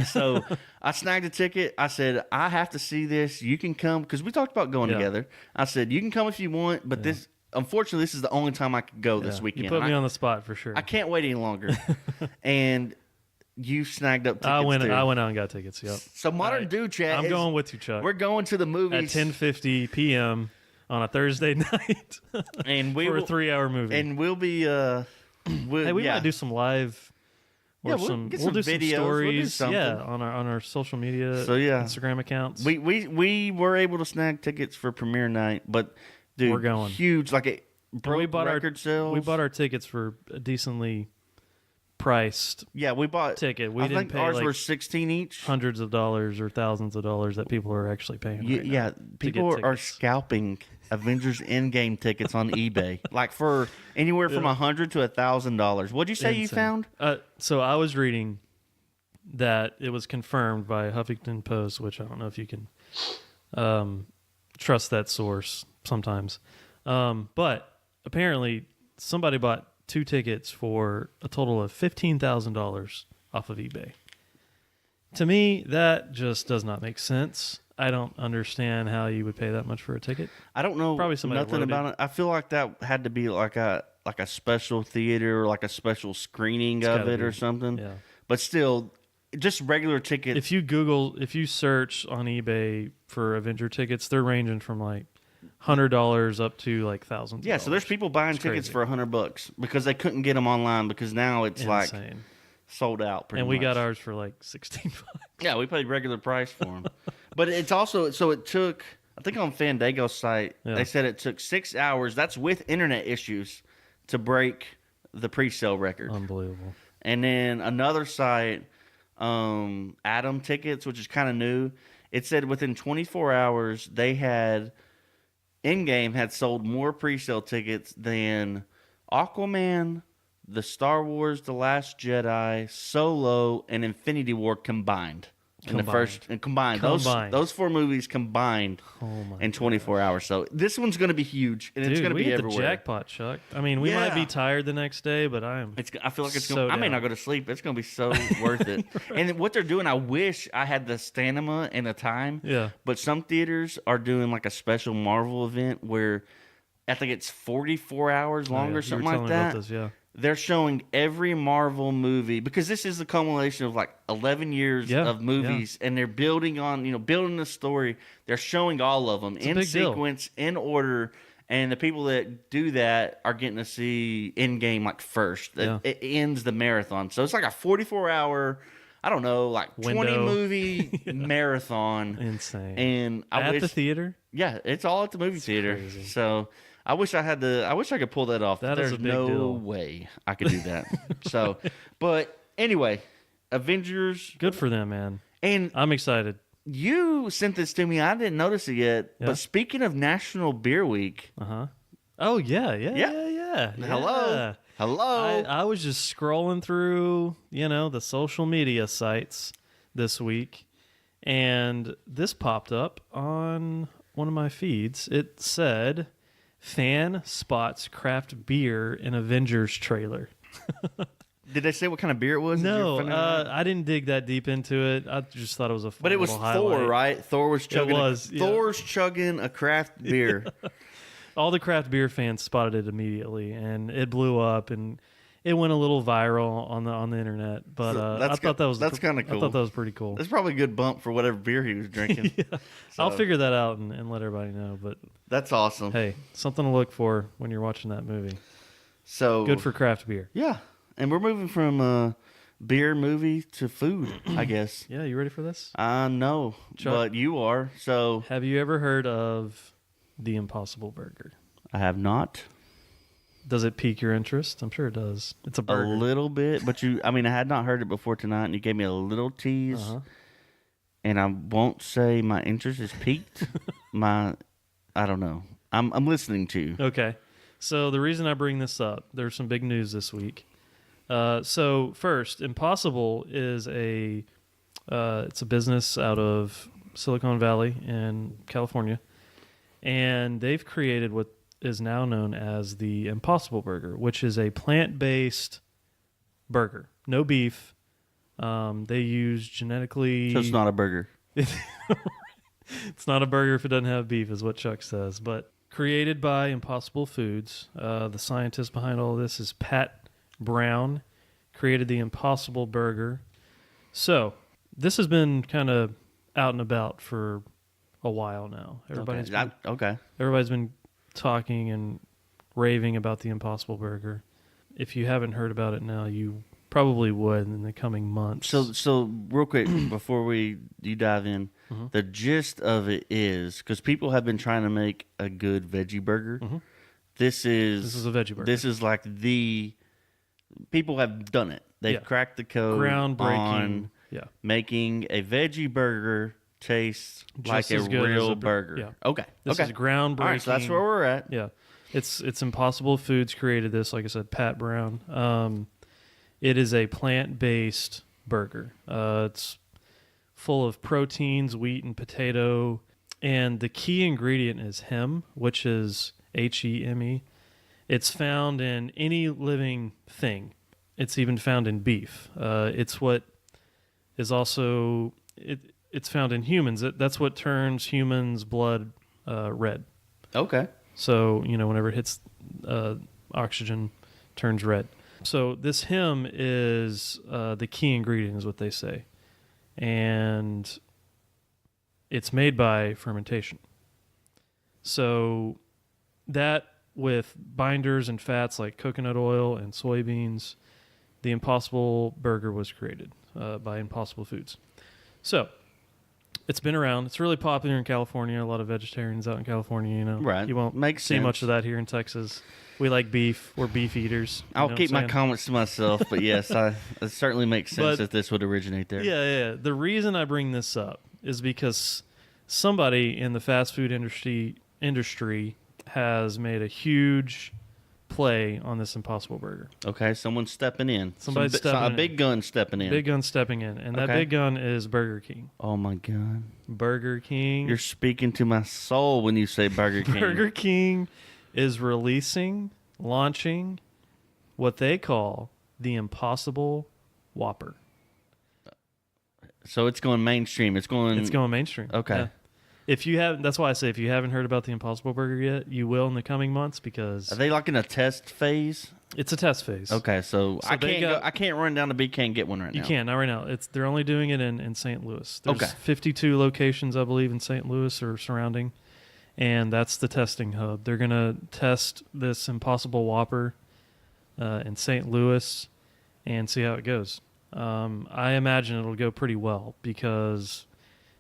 A: So I snagged a ticket. I said, I have to see this. You can come, because we talked about going together. I said, you can come if you want, but unfortunately, this is the only time I could go this weekend.
B: You put me on the spot for sure.
A: I can't wait any longer. And you snagged up tickets
B: I went
A: too.
B: out and got tickets, yep.
A: So Modern Dude Chat
B: I'm going with you, Chuck.
A: We're going to the
B: At
A: movies
B: 10:50 p.m. on a Thursday night
A: and we
B: for a
A: will,
B: 3-hour movie.
A: and we'll be
B: Hey, we might do some live or
A: we'll get
B: we'll
A: some
B: do some
A: videos, we'll do
B: stories,
A: something.
B: on our social media,
A: So, yeah.
B: Instagram accounts.
A: we were able to snag tickets for premiere night, but dude,
B: We're going.
A: huge, like it
B: And
A: broke
B: we bought
A: record sales.
B: We bought our tickets for a decently priced
A: Yeah, we bought
B: ticket. We
A: I
B: didn't
A: think
B: pay
A: ours
B: like
A: were 16 each.
B: hundreds of dollars or thousands of dollars that people are actually paying. Right now
A: Yeah,
B: to
A: people
B: get
A: are
B: tickets.
A: scalping Avengers Endgame tickets on eBay, like for anywhere from $100 to $1,000. What'd you say you
B: Insane.
A: found?
B: So I was reading that it was confirmed by Huffington Post, which I don't know if you can trust that source sometimes. But apparently somebody bought 2 tickets for a total of $15,000 off of eBay. To me, that just does not make sense. I don't understand how you would pay that much for a ticket.
A: I don't know
B: Probably somebody
A: nothing
B: wrote
A: about
B: it.
A: it. I feel like that had to be like a special theater or like a special screening of
B: gotta
A: it
B: be.
A: or something.
B: Yeah.
A: But still, just regular tickets.
B: If you search on eBay for Avenger tickets, they're ranging from like $100 up to like thousands.
A: yeah, so there's people buying
B: It's
A: tickets
B: crazy.
A: for $100 because they couldn't get them online because now it's like
B: insane.
A: sold out. Pretty
B: And we
A: much.
B: got ours for like $16.
A: Yeah, we paid regular price for them. But it's also, so it took, I think on Fandango's site,
B: Yeah.
A: they said it took 6 hours. That's with internet issues to break the pre-sale record.
B: Unbelievable.
A: And then another site, Atom Tickets, which is kind of new, it said within 24 hours, they had, in-game had sold more pre-sale tickets than Aquaman, the Star Wars, The Last Jedi, Solo, and Infinity War combined. Combined. Those 4 movies combined
B: Oh my
A: in 24 hours. So this one's going to be huge, and it's
B: Dude,
A: going to
B: we
A: be
B: hit
A: everywhere.
B: the jackpot, Chuck. I mean, we might be
A: Yeah.
B: tired the next day, but I
A: I feel like it's
B: So
A: going. I may
B: down.
A: not go to sleep. It's going to be so worth it. And what they're doing, I wish I had the stamina and the time.
B: Yeah.
A: But some theaters are doing like a special Marvel event where I think it's 44 hours long
B: Oh, yeah.
A: or something
B: you were
A: like
B: telling me
A: that.
B: about this, yeah.
A: They're showing every Marvel movie because this is the culmination of like 11 years
B: Yeah,
A: of movies, and they're building on, building the story. They're showing all of them
B: a
A: in
B: big deal.
A: sequence, in order, and the people that do that are getting to see Endgame like first.
B: Yeah.
A: It ends the marathon, so it's like a 44-hour, I don't know, like 20
B: Window.
A: movie marathon.
B: Insane.
A: And I
B: At
A: wish,
B: the theater?
A: yeah, it's all at the movie theater.
B: crazy.
A: So I wish I could pull that off.
B: That
A: There's
B: is a big
A: no
B: deal.
A: way I could do that. So, but anyway, Avengers,
B: Good for them, man.
A: and
B: I'm excited.
A: you sent this to me. I didn't notice it yet.
B: Yeah.
A: But speaking of National Beer Week,
B: Oh yeah.
A: Hello. Hello.
B: I was just scrolling through, the social media sites this week, and this popped up on one of my feeds. It said, "Fan spots craft beer in Avengers trailer."
A: Did they say what kind of beer it was?
B: No, I didn't dig that deep into it. I just thought it was a fun
A: But it was
B: little
A: Thor,
B: highlight.
A: right? Thor was chugging.
B: Yeah.
A: Thor's chugging a craft beer.
B: All the craft beer fans spotted it immediately, and it blew up, and it went a little viral on the internet. But I thought that's
A: kind of cool.
B: I thought that was pretty cool.
A: That's probably a good bump for whatever beer he was drinking.
B: Yeah. I'll figure that out and let everybody know. But
A: that's awesome.
B: hey, something to look for when you're watching that movie.
A: So
B: Good for craft beer.
A: Yeah, and we're moving from beer movie to food, I guess.
B: Yeah, you ready for this?
A: No,
B: Chuck?
A: but you are. So
B: Have you ever heard of the Impossible Burger?
A: I have not.
B: Does it pique your interest? I'm sure it does. It's a burger.
A: A little bit, but I had not heard it before tonight, and you gave me a little tease. And I won't say my interest is piqued. I don't know. I'm listening to you.
B: Okay. So the reason I bring this up, there's some big news this week. So first, Impossible is it's a business out of Silicon Valley in California, and they've created what is now known as the Impossible Burger, which is a plant-based burger, no beef. They use genetically.
A: So it's not a burger.
B: It's not a burger if it doesn't have beef, is what Chuck says. But created by Impossible Foods, the scientist behind all of this is Pat Brown. Created the Impossible Burger. So this has been kind of out and about for a while now. Everybody's been talking and raving about the Impossible Burger. If you haven't heard about it now, you probably would in the coming months.
A: So real quick before you dive in, the gist of it is because people have been trying to make a good veggie burger. This is
B: a veggie burger.
A: This is like people have done it. They've cracked the code
B: groundbreaking.
A: on making a veggie burger taste
B: Just
A: like a
B: as good
A: real
B: as
A: burger.
B: Yeah.
A: Okay.
B: This is groundbreaking.
A: All right, so that's where we're at.
B: Yeah. It's Impossible Foods created this, like I said, Pat Brown. It is a plant-based burger. It's full of proteins, wheat, and potato. And the key ingredient is heme, which is Heme. It's found in any living thing. It's even found in beef. It's what is also... It's found in humans. That's what turns humans' blood red.
A: Okay.
B: So, whenever it hits oxygen, turns red. So this heme is the key ingredient, is what they say. And it's made by fermentation. So that with binders and fats like coconut oil and soybeans, the Impossible Burger was created by Impossible Foods. So it's been around. It's really popular in California. A lot of vegetarians out in California,
A: Right.
B: You won't
A: Makes
B: see
A: sense.
B: much of that here in Texas. We like beef. We're beef eaters.
A: I'll keep my comments to myself, but yes, it certainly makes sense that this would originate there.
B: Yeah. The reason I bring this up is because somebody in the fast food industry has made a huge play on this Impossible Burger.
A: Okay, someone's stepping in.
B: Somebody's stepping in.
A: A big gun stepping in.
B: Big gun stepping in. And that big gun is Burger King.
A: Oh, my God.
B: Burger King.
A: You're speaking to my soul when you say Burger King.
B: Burger King is launching what they call the Impossible Whopper.
A: So it's going mainstream. It's going
B: mainstream.
A: Okay.
B: Yeah. That's why I say if you haven't heard about the Impossible Burger yet, you will in the coming months because
A: Are they like in a test phase?
B: it's a test phase.
A: Okay, so I can't run down to BK and get one right now.
B: You can't, not right now. They're only doing it in St. Louis. There's
A: Okay.
B: 52 locations, I believe, in St. Louis or surrounding, and that's the testing hub. They're going to test this Impossible Whopper in St. Louis and see how it goes. I imagine it'll go pretty well because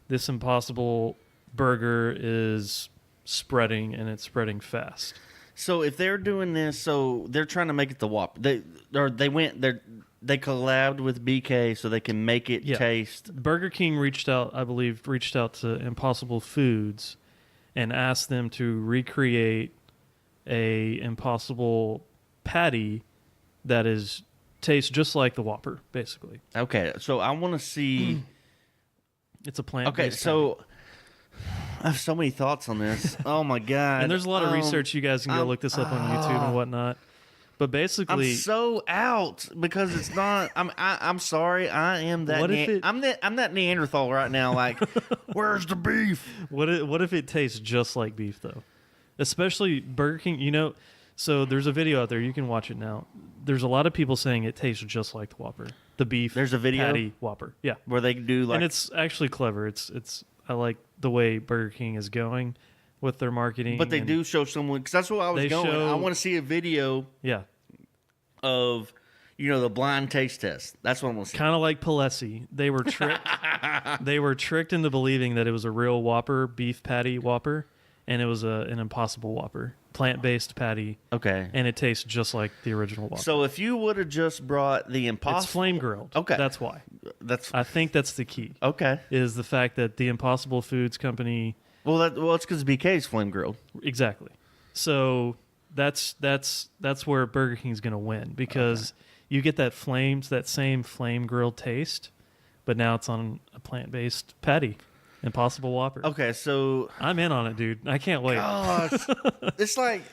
B: this Impossible Burger is spreading, and it's spreading fast.
A: So if they're doing this, so they're trying to make it the Whopper. They they collabed with BK so they can make it taste.
B: Burger King reached out to Impossible Foods and asked them to recreate a Impossible patty that tastes just like the Whopper, basically.
A: Okay, so I want to see.
B: It's a plant.
A: Okay, so I have so many thoughts on this. Oh my god!
B: And there's a lot of research. You guys can go look this up on YouTube and whatnot. But basically,
A: I'm so out because it's not. I'm sorry. I am that. I'm that Neanderthal right now. Like, where's the beef?
B: What if it tastes just like beef though? Especially Burger King. You know, so there's a video out there. You can watch it now. There's a lot of people saying it tastes just like the Whopper, the beef.
A: There's a video
B: patty Whopper. Yeah,
A: where they do like,
B: and it's actually clever. It's I like the way Burger King is going with their marketing.
A: But they do show someone, because that's what I was going. I want to see a video.
B: Yeah.
A: Of, the blind taste test. That's what I'm going to see.
B: Kind of like Palesi. They were tricked. They were tricked into believing that it was a real Whopper, beef patty Whopper, and it was an Impossible Whopper, plant-based patty.
A: Okay.
B: And it tastes just like the original Whopper.
A: So if you would have just brought the Impossible...
B: It's flame grilled.
A: Okay.
B: That's why. I think that's the key.
A: Okay.
B: Is the fact that the Impossible Foods company...
A: Well, it's because BK's flame grilled.
B: Exactly. So that's where Burger King's going to win, because you get that same flame grilled taste, but now it's on a plant-based patty. Impossible Whopper.
A: Okay, so...
B: I'm in on it, dude. I can't wait.
A: Gosh. It's like...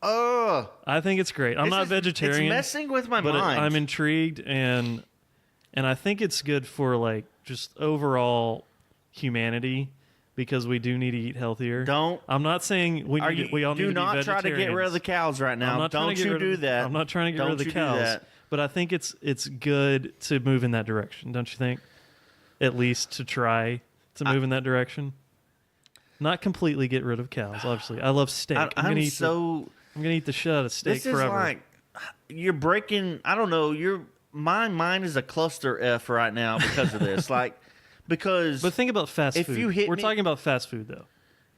B: I think it's great. I'm not vegetarian.
A: It's messing with my mind.
B: I'm intrigued, and I think it's good for like just overall humanity, because we do need to eat healthier. I'm not saying we all need to be vegetarians.
A: Do not try to get rid of the cows right now. Don't you do that.
B: I'm not trying to get rid of the cows. But I think it's good to move in that direction, don't you think? At least to try to move in that direction. Not completely get rid of cows, obviously. I love steak. I'm gonna eat the shit out of steak forever. This is like,
A: you're breaking, I don't know, my mind is a cluster F right now because of this. But
B: think about fast food. We're talking about fast food, though.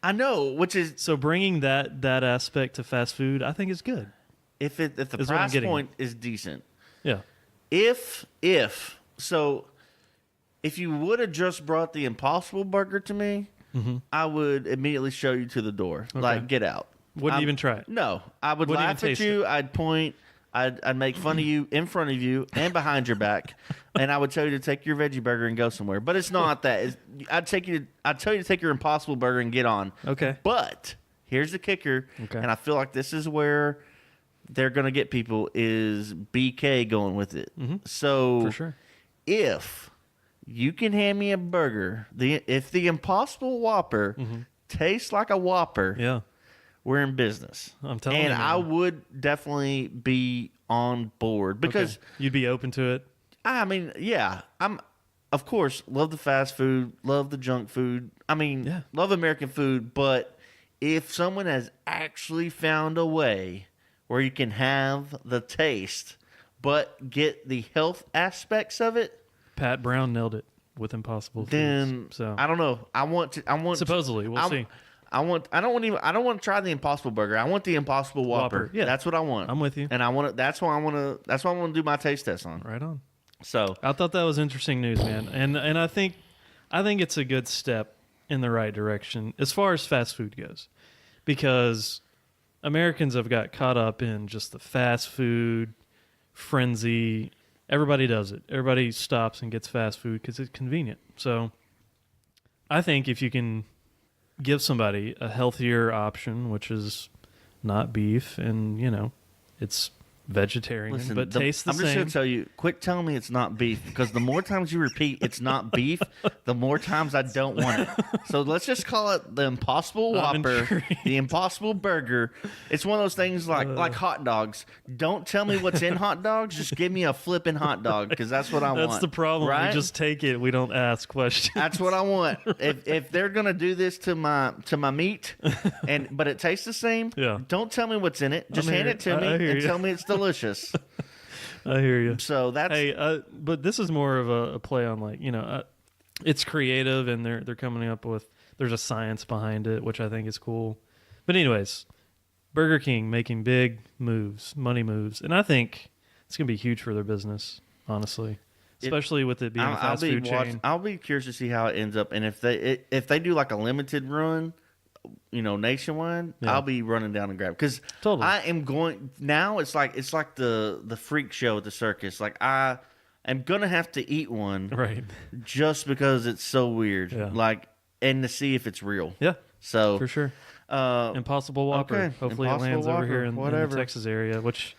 A: I know, which is...
B: So bringing that aspect to fast food, I think is good.
A: If the price point is decent.
B: Yeah.
A: If you would have just brought the Impossible Burger to me, I would immediately show you to the door. Okay. Like, get out.
B: Wouldn't even try it?
A: No. I would laugh at you. I'd point. I'd make fun of you in front of you and behind your back, and I would tell you to take your veggie burger and go somewhere. But it's not that. I'd tell you to take your Impossible Burger and get on.
B: Okay.
A: But here's the kicker, and I feel like this is where they're going to get people, is BK going with it. So
B: for sure,
A: if you can hand me a burger, if the Impossible Whopper tastes like a Whopper, we're in business.
B: I'm telling you.
A: And I would definitely be on board, because
B: you'd be open to it.
A: I mean, yeah, I'm, of course, love the fast food, love the junk food. I mean, love American food, but if someone has actually found a way where you can have the taste but get the health aspects of it,
B: Pat Brown nailed it with Impossible Foods.
A: Then
B: so
A: I don't know. I want
B: supposedly we'll see.
A: I don't want to try the Impossible Burger. I want the Impossible Whopper.
B: Yeah,
A: that's what I want.
B: I'm with you.
A: And that's what I want to do my taste test on.
B: Right on.
A: So
B: I thought that was interesting news, man. And I think it's a good step in the right direction as far as fast food goes, because Americans have got caught up in just the fast food frenzy. Everybody does it. Everybody stops and gets fast food because it's convenient. So I think if you can give somebody a healthier option, which is not beef, and it's vegetarian, but tastes the same.
A: I'm just going to tell you, quit telling me it's not beef, because the more times you repeat it's not beef, the more times I don't want it. So let's just call it the Impossible Whopper, the Impossible Burger. It's one of those things like hot dogs. Don't tell me what's in hot dogs. Just give me a flipping hot dog, because that's what I want.
B: That's the problem.
A: Right?
B: We just take it. We don't ask questions.
A: That's what I want. If they're going to do this to my meat, but it tastes the same, don't tell me what's in it. Just hand it to me and tell me it's delicious.
B: I hear you.
A: So that's
B: but this is more of a play on it's creative, and they're coming up with, there's a science behind it, which I think is cool. But anyways, Burger King making big moves, money moves, and I think It's gonna be huge for their business, honestly, especially with it being a fast food chain.
A: I'll be curious to see how it ends up, and if they do like a limited run, nationwide,
B: Yeah.
A: I'll be running down and grab because
B: Totally.
A: I am going now. It's like the freak show at the circus. Like I am gonna have to eat one
B: Right.
A: just because it's so weird.
B: Yeah.
A: Like and to see if it's real.
B: Yeah,
A: So
B: for sure. Impossible Whopper.
A: okay.
B: Hopefully
A: Impossible
B: it lands over
A: Whopper,
B: here in the
A: whatever.
B: Texas area, which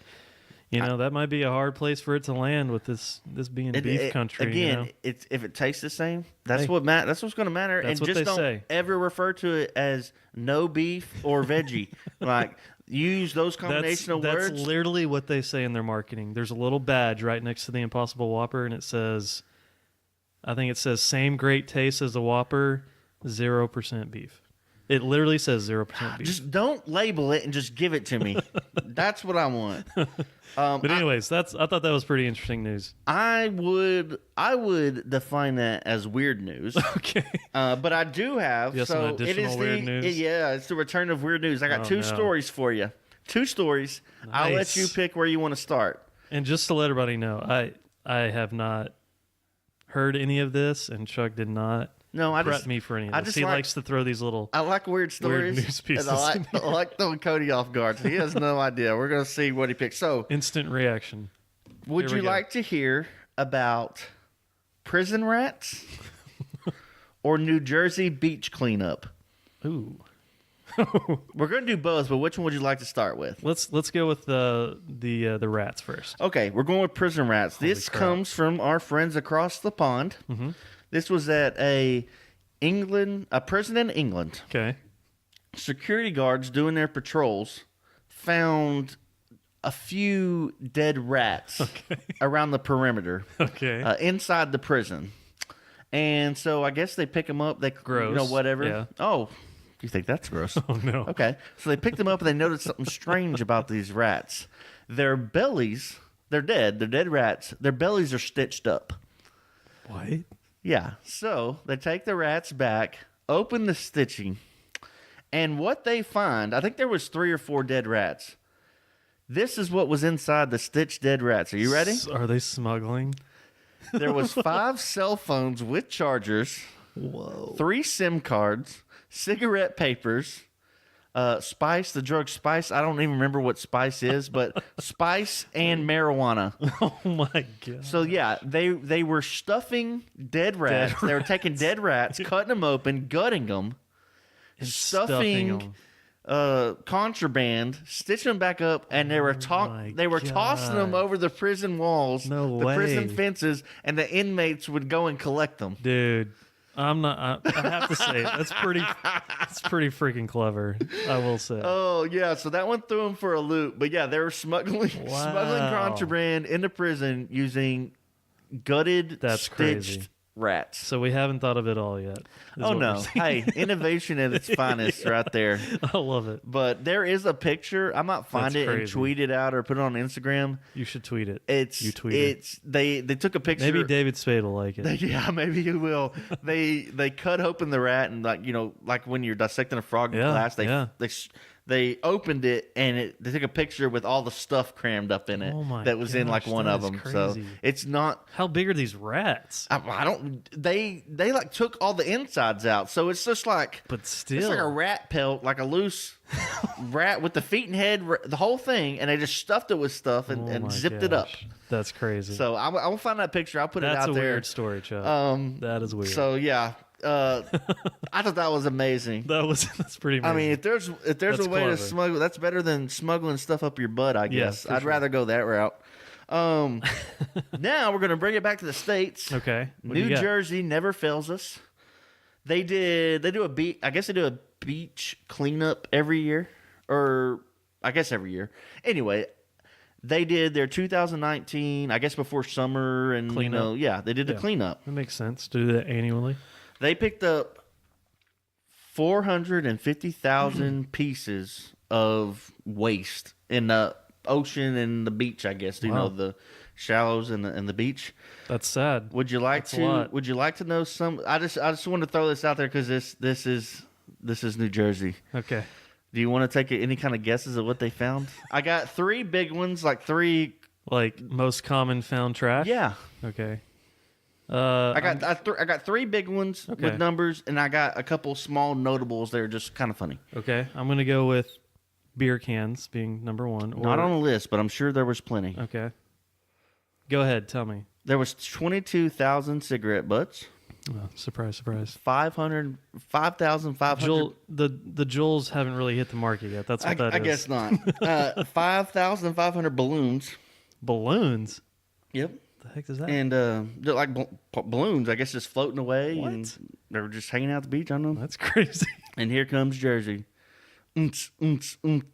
B: that might be a hard place for it to land with this being beef country.
A: Again, it's if it tastes the same, that's
B: Hey.
A: That's what's going to matter.
B: That's
A: and
B: what
A: just
B: they
A: don't
B: say.
A: ever refer to it as no beef or veggie. Like use those combination of
B: That's
A: words.
B: literally what they say in their marketing. There's a little badge right next to the Impossible Whopper, and it says, I think it says same great taste as the Whopper, 0% beef. It literally says 0% beef.
A: Just don't label it and just give it to me. That's what I want.
B: But anyways, I thought that was pretty interesting news.
A: I would define that as weird news.
B: Okay.
A: But I do have
B: You have some
A: it is
B: additional weird news?
A: Yeah, it's the return of weird news. I got
B: Oh,
A: two
B: no.
A: stories for you. Two stories. I'll let
B: Nice.
A: you pick where you want to start.
B: And just to let everybody know, I have not heard any of this, and Chuck did not
A: No, I
B: prep
A: just
B: me for any
A: I
B: of this.
A: just
B: He
A: like-
B: likes to throw these little.
A: I like weird stories.
B: news pieces.
A: And I like throwing Cody off guard. So he has no idea. We're gonna see what he picks. So,
B: Instant reaction.
A: would
B: Here we
A: you
B: go.
A: like to hear about prison rats or New Jersey beach cleanup?
B: Ooh.
A: We're gonna do both, but which one would you like to start with?
B: Let's go with the rats first.
A: Okay, we're going with prison rats. This
B: crap.
A: comes from our friends across the pond.
B: Mm-hmm.
A: This was at a prison in England.
B: Okay.
A: Security guards doing their patrols found a few dead rats around the perimeter
B: Okay.
A: inside the prison. And so I guess they pick them up. They
B: Gross.
A: whatever.
B: Yeah.
A: Oh, you think that's gross?
B: Oh no.
A: Okay. So they picked them up and they noticed something strange about these rats. Their bellies, they're dead. They're dead rats. Their bellies are stitched up.
B: What?
A: Yeah. So they take the rats back, open the stitching, and what they find, I think there was 3 or 4 dead rats. This is what was inside the stitched dead rats. Are you ready?
B: Are they smuggling?
A: There was 5 cell phones with chargers,
B: Whoa.
A: 3 SIM cards, cigarette papers, spice, the drug spice. I don't even remember what spice is, but spice and marijuana.
B: Oh my god.
A: So yeah, they were stuffing dead rats. They were taking dead rats, cutting them open, gutting them,
B: And
A: stuffing contraband, stitching them back up, and they were
B: my
A: tossing them
B: God.
A: over the prison walls,
B: No
A: the prison
B: way.
A: fences, and the inmates would go and collect them.
B: Dude, I'm not. I have to say that's pretty. It's pretty freaking clever. I will say.
A: Oh yeah, so that went through them for a loop. But yeah, they were smuggling
B: Wow.
A: contraband into prison using gutted,
B: That's
A: stitched
B: crazy.
A: rats.
B: So we haven't thought of it all yet. is
A: Oh
B: what
A: no!
B: we're saying.
A: Hey, innovation at its finest, right there.
B: I love it.
A: But there is a picture. I might find
B: That's
A: it and
B: crazy.
A: tweet it out or put it on Instagram.
B: You should tweet it.
A: It's
B: You tweet it.
A: it's they took a picture.
B: Maybe David Spade will like it.
A: Yeah, maybe you will. They cut open the rat and like when you're dissecting a frog in
B: Yeah,
A: class,
B: yeah.
A: they opened it and they took a picture with all the stuff crammed up in it
B: Oh my
A: that was in like
B: gosh,
A: one
B: that
A: of
B: is
A: them. So
B: crazy.
A: it's not.
B: How big are these rats?
A: I don't. They like took all the insides out, so it's just like.
B: But
A: It's
B: still,
A: like a rat pelt, like a loose rat with the feet and head, the whole thing, and they just stuffed it with stuff
B: Oh
A: and
B: my
A: zipped it up.
B: gosh. That's crazy.
A: So I will find that picture. I'll put
B: That's
A: it out
B: a
A: there.
B: weird story, Chuck. that is weird.
A: So yeah, I thought that was amazing.
B: that's pretty. Amazing.
A: I mean, if there's
B: That's
A: a way
B: clever.
A: to smuggle, that's better than smuggling stuff up your butt. I
B: Yeah,
A: guess
B: for
A: I'd
B: sure.
A: rather go that route. Now we're gonna bring it back to the States.
B: okay. What do
A: New
B: you got?
A: Jersey never fails us. They do a beach. I guess they do a beach cleanup every year, or I guess every year. Anyway, they did their 2019. I guess before summer and
B: Cleanup.
A: yeah, they did the
B: Yeah.
A: cleanup.
B: That makes sense to do that annually.
A: They picked up 450,000 pieces of waste in the ocean and the beach. I guess
B: Wow.
A: the shallows and the beach.
B: That's sad.
A: Would you like
B: That's a lot.
A: Would you like to know some? I just want to throw this out there because this is New Jersey.
B: Okay.
A: Do you want to take any kind of guesses of what they found? I got 3 big ones, like 3
B: Like most common found trash?
A: Yeah.
B: Okay.
A: I got three big ones
B: Okay.
A: with numbers, and I got a couple small notables that are just kind of funny.
B: Okay. I'm going to go with beer cans being number one.
A: Not on the list, but I'm sure there was plenty.
B: Okay. Go ahead. Tell me.
A: There was 22,000 cigarette butts.
B: Oh, surprise, surprise.
A: 5,500.
B: The Juuls haven't really hit the market yet. That's what that is.
A: I guess not. 5,500 balloons.
B: Balloons?
A: Yep.
B: The heck is that?
A: And they're like balloons, I guess, just floating away.
B: What?
A: And they were just hanging out at the beach. I don't know.
B: That's crazy.
A: And here comes Jersey.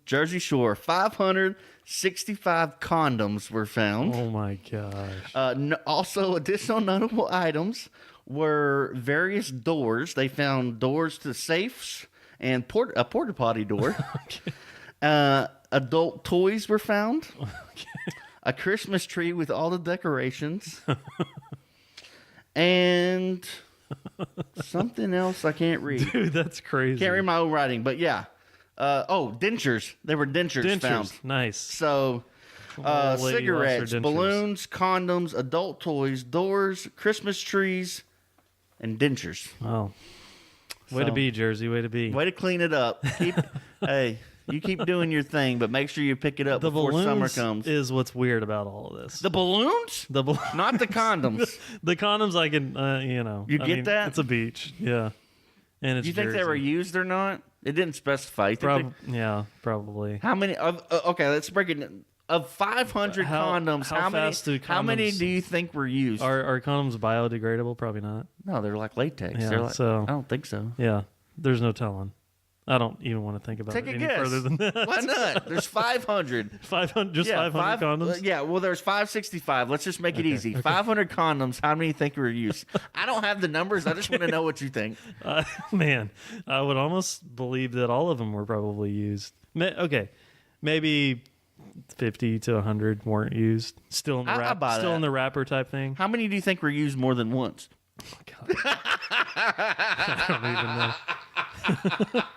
A: Jersey Shore. 565 condoms were found.
B: Oh my gosh.
A: Also, additional notable items were various doors. They found doors to safes and a porta potty door. Adult toys were found. A Christmas tree with all the decorations. And something else I can't read.
B: Dude, that's crazy.
A: Can't read my own writing, but yeah. Dentures. There were dentures found.
B: Nice.
A: So,
B: Old lady
A: cigarettes,
B: lost her dentures.
A: balloons, condoms, adult toys, doors, Christmas trees, and dentures.
B: Wow. Way to
A: So-
B: be, Jersey. Way to be.
A: Way to clean it up. Hey, you keep doing your thing, but make sure you pick it up
B: The
A: before summer
B: balloons
A: comes.
B: is what's weird about all of this.
A: The balloons?
B: The
A: Not the condoms.
B: the condoms, I can,
A: You
B: I
A: get
B: mean,
A: that?
B: It's a beach. Yeah. And it's
A: Do you think they
B: Jersey.
A: were used or not? It didn't specify. You think
B: Yeah, probably.
A: how many? Okay, let's break it. Of 500
B: How-
A: condoms,
B: how
A: many?
B: fast do
A: How many
B: condoms-
A: do you think were used?
B: Are condoms biodegradable? Probably not.
A: No, they're like latex.
B: Yeah,
A: They're like,
B: so-
A: I don't think so.
B: Yeah. There's no telling. I don't even want to think about
A: Take
B: it
A: a
B: any
A: guess.
B: further than that.
A: Why not? There's 500.
B: 500, just 500 condoms?
A: Yeah, well, there's 565. Let's just make it easy. 500 condoms. How many do you think were used? I don't have the numbers. I just want to know what you think.
B: Man, I would almost believe that all of them were probably used. Okay, maybe 50 to 100 weren't used. Still in the
A: I buy
B: still
A: that.
B: in the wrapper type thing.
A: How many do you think were used more than once?
B: God. I don't even know.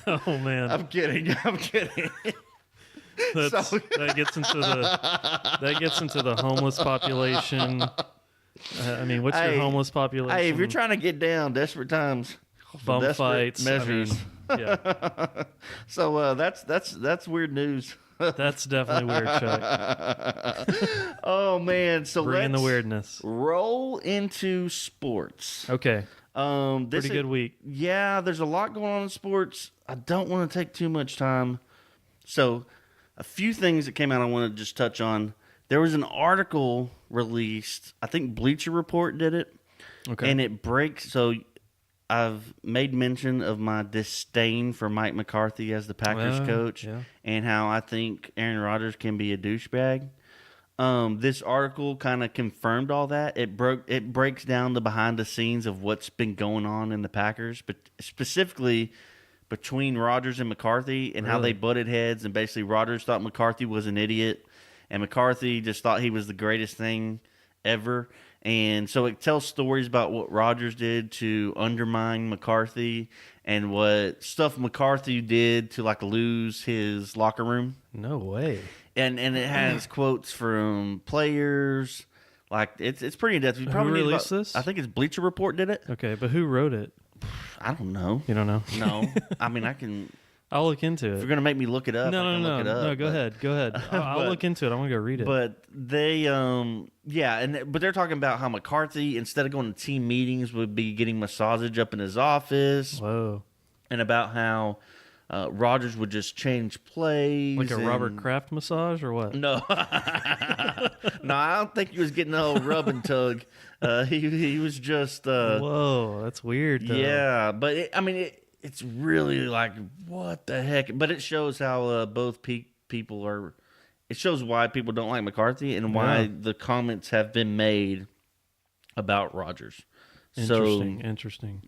B: Oh man,
A: I'm kidding. I'm kidding.
B: that gets into the homeless population. I mean, what's
A: Hey,
B: your homeless population?
A: Hey, if you're trying to get down, desperate times,
B: bum
A: desperate
B: fights,
A: measures.
B: I mean, yeah,
A: So that's weird news.
B: that's definitely weird, Chuck.
A: Oh man, so
B: Bring in the
A: let's
B: weirdness.
A: roll into sports.
B: Okay,
A: This
B: pretty good week.
A: Yeah, there's a lot going on in sports. I don't want to take too much time. So, a few things that came out I want to just touch on. There was an article released. I think Bleacher Report did it.
B: Okay,
A: And it breaks. So, I've made mention of my disdain for Mike McCarthy as the Packers
B: Well,
A: coach
B: yeah.
A: and how I think Aaron Rodgers can be a douchebag. This article kind of confirmed all that. It breaks down the behind the scenes of what's been going on in the Packers, but specifically between Rodgers and McCarthy and how they
B: Really?
A: butted heads. And basically, Rodgers thought McCarthy was an idiot, and McCarthy just thought he was the greatest thing ever. And so it tells stories about what Rodgers did to undermine McCarthy and what stuff McCarthy did to like lose his locker room.
B: no way.
A: And it has quotes from players. Like it's pretty in depth. You
B: Who
A: probably need
B: released
A: about-
B: this?
A: I think it's Bleacher Report did it.
B: Okay, but who wrote it?
A: I don't know.
B: You don't know?
A: No, I mean I can.
B: I'll look into
A: If
B: it.
A: you're gonna make me look it up, I
B: No,
A: can look it up.
B: no. Go
A: but-
B: ahead. Go ahead. I'll
A: but-
B: look into it. I want to go read it.
A: But they, but they're talking about how McCarthy, instead of going to team meetings, would be getting massage up in his office,
B: Whoa,
A: and about how Rodgers would just change plays,
B: like a Robert
A: and-
B: Kraft massage or what?
A: No, no, I don't think he was getting the whole rub and tug. He was just,
B: Whoa, that's weird. Though.
A: yeah. But it's really like what the heck. But it shows how both people are. It shows why people don't like McCarthy and why
B: Yeah.
A: the comments have been made about Rodgers.
B: Interesting.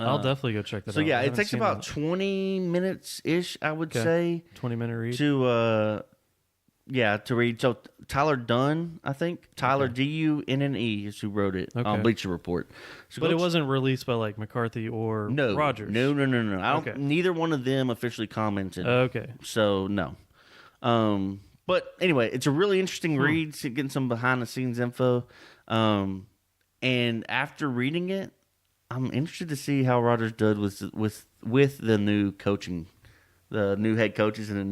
B: I'll definitely go check that
A: So
B: out. I
A: yeah, it
B: haven't
A: takes
B: seen
A: about
B: that.
A: 20 minutes ish, I would
B: Okay.
A: say,
B: 20-minute read.
A: to to read. So Tyler Dunn, I think Tyler Dunne is who wrote it on
B: Okay.
A: Bleacher Report. So
B: But
A: go
B: it wasn't released by like McCarthy or
A: no
B: Rodgers.
A: No. I don't.
B: Okay.
A: Neither one of them officially commented.
B: Okay.
A: So no. But anyway, it's a really interesting read, getting some behind the scenes info. And after reading it, I'm interested to see how Rodgers did with the new coaching, the new head coaches and the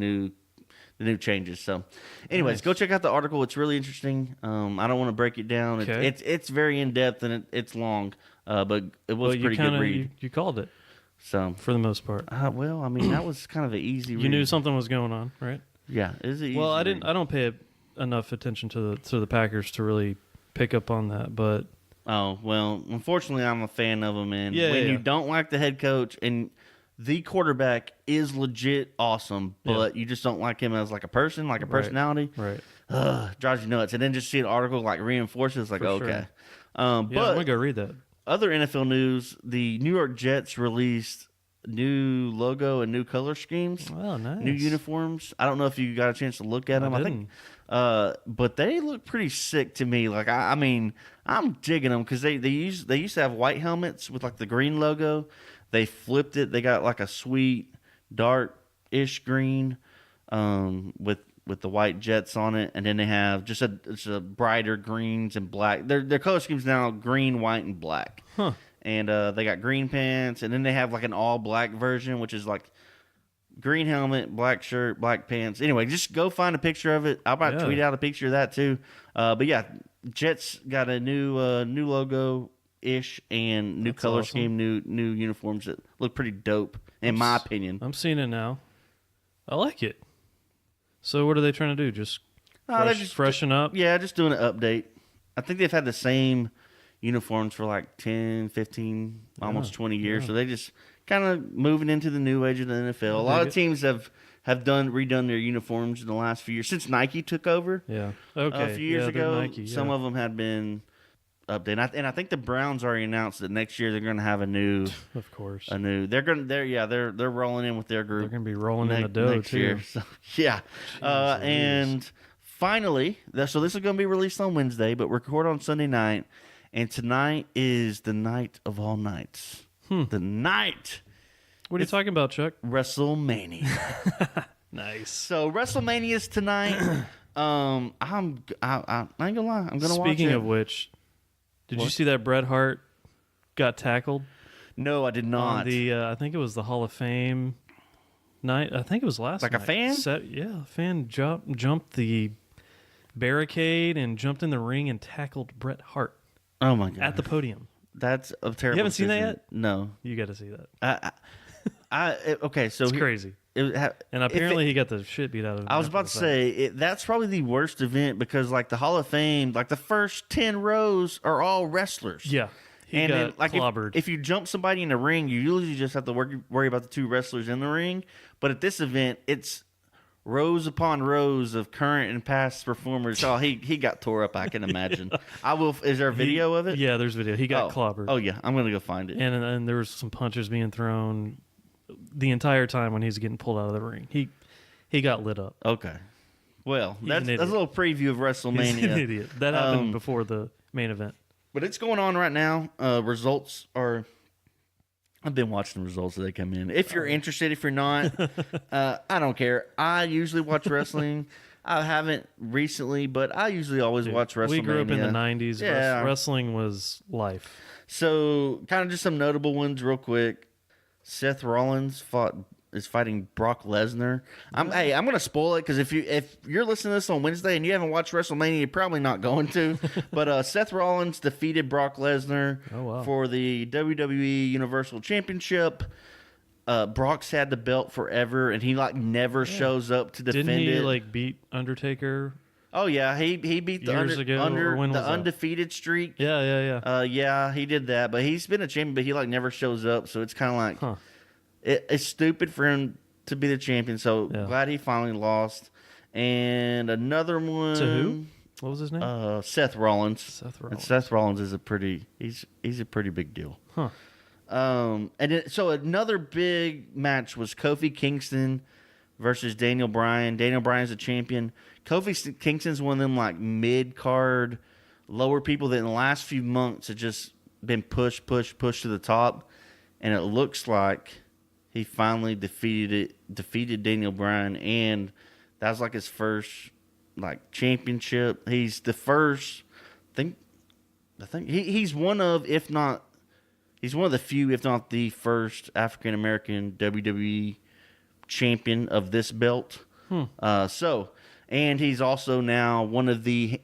A: new changes. So, anyways, go check out the article. It's really interesting. I don't want to break it down.
B: Okay.
A: It's very in depth and it's long, but it was a pretty good read.
B: You called it
A: So
B: for the most part.
A: well, I mean, that was kind of an easy read.
B: You knew something was going on, right?
A: Yeah, it was an easy
B: Well, I
A: read.
B: don't pay enough attention to the Packers to really pick up on that, but
A: Oh, well, unfortunately, I'm a fan of him, and
B: Yeah,
A: when
B: yeah,
A: you
B: yeah.
A: don't like the head coach and the quarterback is legit awesome, but you just don't like him as like a person, like a personality,
B: right.
A: drives you nuts. And then just see an article like reinforces, like,
B: For
A: okay.
B: sure. Yeah, I'm
A: But
B: gonna go read that.
A: other NFL news, the New York Jets released new logo and new color schemes.
B: Oh, nice.
A: New uniforms. I don't know if you got a chance to look at them. I think, but they look pretty sick to me. Like I mean, I'm digging them because they used to have white helmets with like the green logo. They flipped it. They got like a sweet dark-ish green with the white Jets on it, and then they have just a brighter greens and black. Their color scheme's now green, white, and black.
B: Huh.
A: And they got green pants, and then they have like an all black version, which is like green helmet, black shirt, black pants. Anyway, just go find a picture of it. I'll probably tweet out a picture of that too. But yeah, Jets got a new logo ish and new color scheme, new uniforms that look pretty dope in my opinion.
B: I'm seeing it now. I like it. So what are they trying to do? Just
A: They're just
B: freshen up?
A: Yeah, just doing an update. I think they've had the same uniforms for like 10, 15, almost 20 years. So they just kind of moving into the new age of the NFL. A lot of teams have redone their uniforms in the last few years since Nike took over.
B: Yeah. Okay.
A: A few years
B: they're
A: ago,
B: Nike,
A: some of them had been updated. And I think the Browns already announced that next year they're going to have a new.
B: Of course.
A: They're rolling in with their group.
B: They're going to be rolling in the dough
A: next
B: too.
A: year. So, yeah. And finally, so this is going to be released on Wednesday, but record on Sunday night. And tonight is the night of all nights. The night.
B: What are you talking about, Chuck?
A: WrestleMania.
B: Nice.
A: So WrestleMania is tonight. I ain't gonna lie. I'm gonna watch it.
B: Speaking of which, did you see that Bret Hart got tackled
A: No, I did not.
B: on the? I think it was the Hall of Fame night. I think it was last
A: Like
B: night.
A: a fan?
B: A fan jumped the barricade and jumped in the ring and tackled Bret Hart
A: Oh my god.
B: at the podium.
A: That's a terrible.
B: You haven't seen that
A: decision.
B: yet?
A: No.
B: You got to see that.
A: Okay. So
B: It's crazy. And apparently he got the shit beat out of him.
A: I was about to say that's probably the worst event because like the Hall of Fame, like the first 10 rows are all wrestlers.
B: Yeah. He
A: And
B: got
A: then, like
B: clobbered.
A: if you jump somebody in the ring, you usually just have to worry about the two wrestlers in the ring. But at this event, it's rows upon rows of current and past performers. Oh, he got tore up. I can imagine. I will. Is there a video of it?
B: Yeah, there's video. He got clobbered.
A: Oh yeah, I'm gonna go find it.
B: And there was some punches being thrown the entire time when he's getting pulled out of the ring. He got lit up.
A: Okay. Well,
B: He's
A: that's
B: an
A: a
B: idiot.
A: little preview of WrestleMania.
B: He's an idiot. That happened before the main event.
A: But it's going on right now. Results are. I've been watching the results as they come in. If you're interested, if you're not, I don't care. I usually watch wrestling. I haven't recently, but I usually always watch WrestleMania.
B: We grew up in the 90s.
A: Yeah.
B: Wrestling was life.
A: So, kind of just some notable ones real quick. Seth Rollins is fighting Brock Lesnar. I'm going to spoil it because if you're listening to this on Wednesday and you haven't watched WrestleMania, you're probably not going to. But Seth Rollins defeated Brock Lesnar for the WWE Universal Championship. Brock's had the belt forever, and he never shows up to defend
B: Didn't he
A: it.
B: beat Undertaker?
A: Oh yeah, he beat the
B: Years ago, or when was that?
A: undefeated streak.
B: Yeah.
A: Yeah, he did that, but he's been a champion, but he never shows up. So it's kind of like it's stupid for him to be the champion. So glad he finally lost. And another one
B: To who? What was his name?
A: Seth Rollins.
B: Seth Rollins.
A: And Seth Rollins is he's a pretty big deal.
B: Huh.
A: So another big match was Kofi Kingston versus Daniel Bryan. Daniel Bryan's a champion. Kofi Kingston's one of them mid-card lower people that in the last few months have just been pushed to the top. And it looks like he finally defeated Daniel Bryan, and that was his first like championship. He's the first. I think he's one of, if not, he's one of the few, if not the first African American WWE champion of this belt. And he's also now one of the,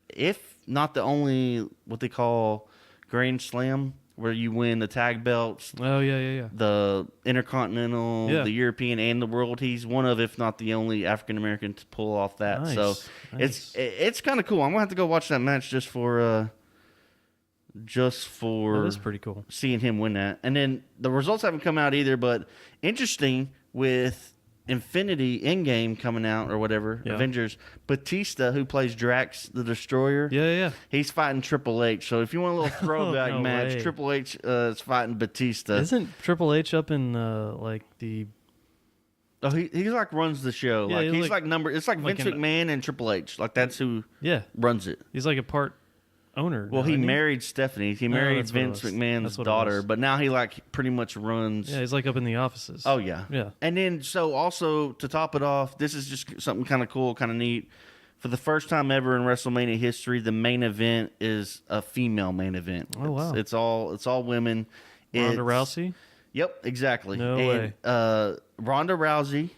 A: if not the only, what they call Grand Slam, where you win the tag belts.
B: Oh, yeah.
A: The Intercontinental, the European, and the World. He's one of, if not the only African American to pull off that.
B: Nice.
A: So it's kind of cool. I'm gonna have to go watch that match just for
B: That is pretty cool.
A: seeing him win that. And then the results haven't come out either, but interesting with Infinity Endgame coming out or whatever, Avengers, Batista, who plays Drax the Destroyer.
B: Yeah.
A: He's fighting Triple H. So if you want a little throwback match,
B: way.
A: Triple H is fighting Batista.
B: Isn't Triple H up in like the?
A: Oh, he like runs the show.
B: Yeah,
A: like
B: he's
A: he's like number. It's like Vince McMahon and Triple H. Like that's who runs it.
B: He's like a part owner.
A: Well,
B: now,
A: he
B: isn't
A: married Stephanie. He married
B: that's what it
A: Vince
B: was.
A: McMahon's
B: That's what it
A: daughter,
B: was.
A: but now he like pretty much runs.
B: Yeah, he's like up in the offices.
A: Oh yeah.
B: Yeah.
A: And then so also to top it off, this is just something kind of cool, kind of neat. For the first time ever in WrestleMania history, the main event is a female main event.
B: Oh, wow.
A: It's all women.
B: Ronda
A: It's-
B: Rousey.
A: Yep, exactly.
B: No
A: and,
B: way.
A: Ronda Rousey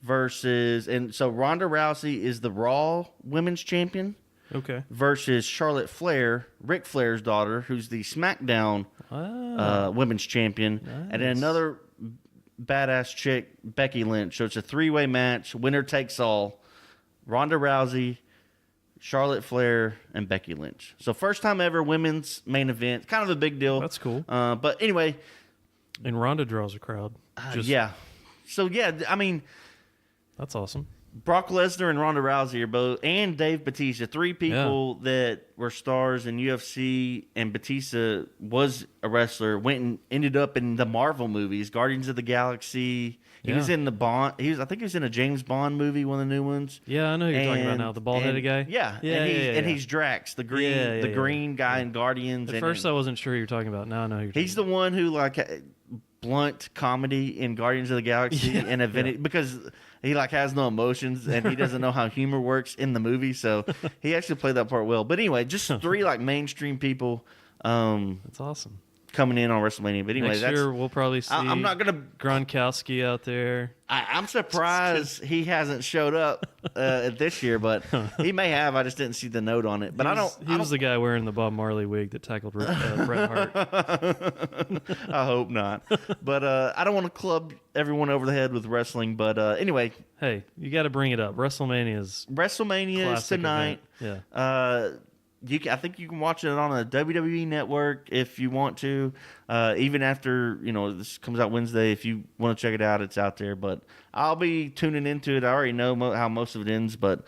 A: versus, and so Ronda Rousey is the Raw Women's Champion
B: Okay.
A: versus Charlotte Flair, Ric Flair's daughter, who's the SmackDown Women's Champion, and then
B: Nice.
A: another badass chick, Becky Lynch. So it's a three-way match, winner takes all. Ronda Rousey, Charlotte Flair, and Becky Lynch. So first time ever women's main event. Kind of a big deal.
B: That's cool.
A: But anyway,
B: And Ronda draws a crowd.
A: yeah. So yeah, I mean,
B: That's awesome.
A: Brock Lesnar and Ronda Rousey are both, and Dave Batista, three people that were stars in UFC, and Batista was a wrestler, went and ended up in the Marvel movies, Guardians of the Galaxy. He was in the Bond. I think he was in a James Bond movie, one of the new ones.
B: Yeah, I know who you're talking about now. The bald-headed guy.
A: Yeah,
B: Yeah,
A: and he's Drax, the green guy in Guardians.
B: At first, I wasn't sure who you were talking about. Now I know who you're talking
A: he's the one who like blunt comedy in Guardians of the Galaxy and because he like has no emotions and he doesn't know how humor works in the movie, so he actually played that part well. But anyway, just three like mainstream people
B: That's awesome.
A: coming in on WrestleMania. But anyway,
B: Next year, we'll probably see
A: I'm not gonna.
B: Gronkowski out there.
A: I'm surprised he hasn't showed up this year, but he may have. I just didn't see the note on it. But
B: He was the guy wearing the Bob Marley wig that tackled Bret Hart.
A: I hope not. But I don't want to club everyone over the head with wrestling. But anyway,
B: Hey, you got to bring it up. WrestleMania is
A: WrestleMania is tonight.
B: event. Yeah.
A: I think you can watch it on a WWE network if you want to. Even after this comes out Wednesday, if you want to check it out, it's out there. But I'll be tuning into it. I already know how most of it ends, but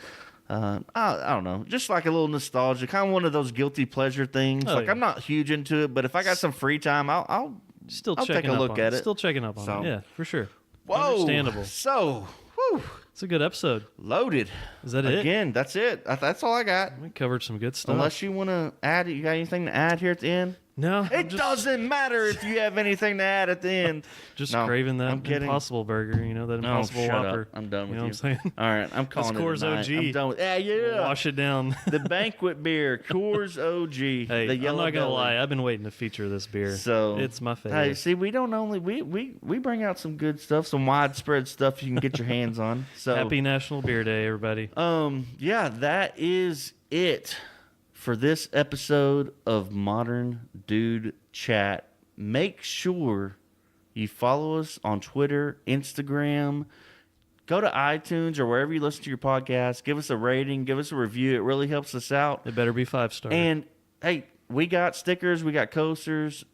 A: I don't know. Just like a little nostalgia, kind of one of those guilty pleasure things. I'm not huge into it, but if I got some free time, I'll
B: Take
A: a look at it.
B: Still checking up on
A: So-
B: it. Yeah, for sure.
A: Whoa,
B: Understandable.
A: So, whew,
B: It's a good episode.
A: loaded.
B: Is that it?
A: Again, that's it. That's all I got.
B: We covered some good stuff.
A: Unless you want to add, you got anything to add here at the end?
B: No,
A: It doesn't matter if you have anything to add at the end.
B: Just
A: No,
B: craving that
A: I'm kidding.
B: Impossible Burger. That
A: No,
B: Impossible
A: shut
B: Whopper.
A: up. I'm done with
B: You know
A: you.
B: what I'm saying?
A: All right, I'm calling
B: Coors
A: it a night.
B: OG.
A: I'm done with. Yeah.
B: Wash it down.
A: The banquet beer, Coors OG.
B: Hey,
A: the
B: I'm
A: yellow
B: not gonna
A: belly.
B: lie. I've been waiting to feature this beer.
A: So
B: it's my favorite.
A: Hey, see, we don't only we bring out some good stuff, some widespread stuff you can get your hands on. So
B: Happy National Beer Day, everybody.
A: yeah, that is it for this episode of Modern Dude Chat. Make sure you follow us on Twitter, Instagram. Go to iTunes or wherever you listen to your podcast. Give us a rating. Give us a review. It really helps us out.
B: It better be 5-star.
A: And, hey, we got stickers. We got coasters.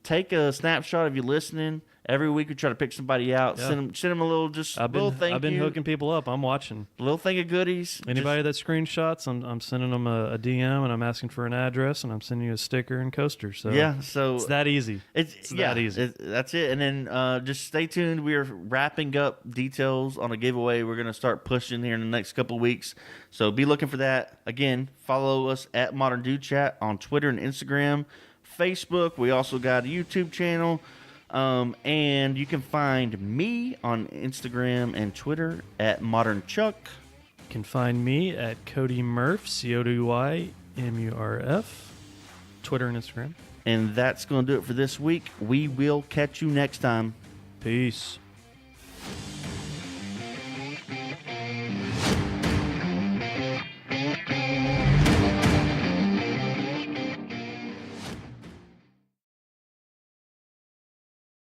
A: Take a snapshot of you listening. Every week we try to pick somebody out.
B: Yeah.
A: Send them a little little thank
B: I've been
A: you.
B: hooking people up. I'm watching.
A: Little thing of goodies.
B: Anybody that screenshots, I'm sending them a DM and I'm asking for an address and I'm sending you a sticker and coaster. So
A: So
B: it's that easy.
A: It's
B: that easy.
A: That's it. And then just stay tuned. We are wrapping up details on a giveaway we're going to start pushing here in the next couple of weeks. So be looking for that. Again, follow us at Modern Dude Chat on Twitter and Instagram, Facebook. We also got a YouTube channel. And you can find me on Instagram and Twitter at Modern Chuck.
B: can find me at Cody Murph, CODYMURF, Twitter and Instagram.
A: And that's going to do it for this week. We will catch you next time.
B: Peace.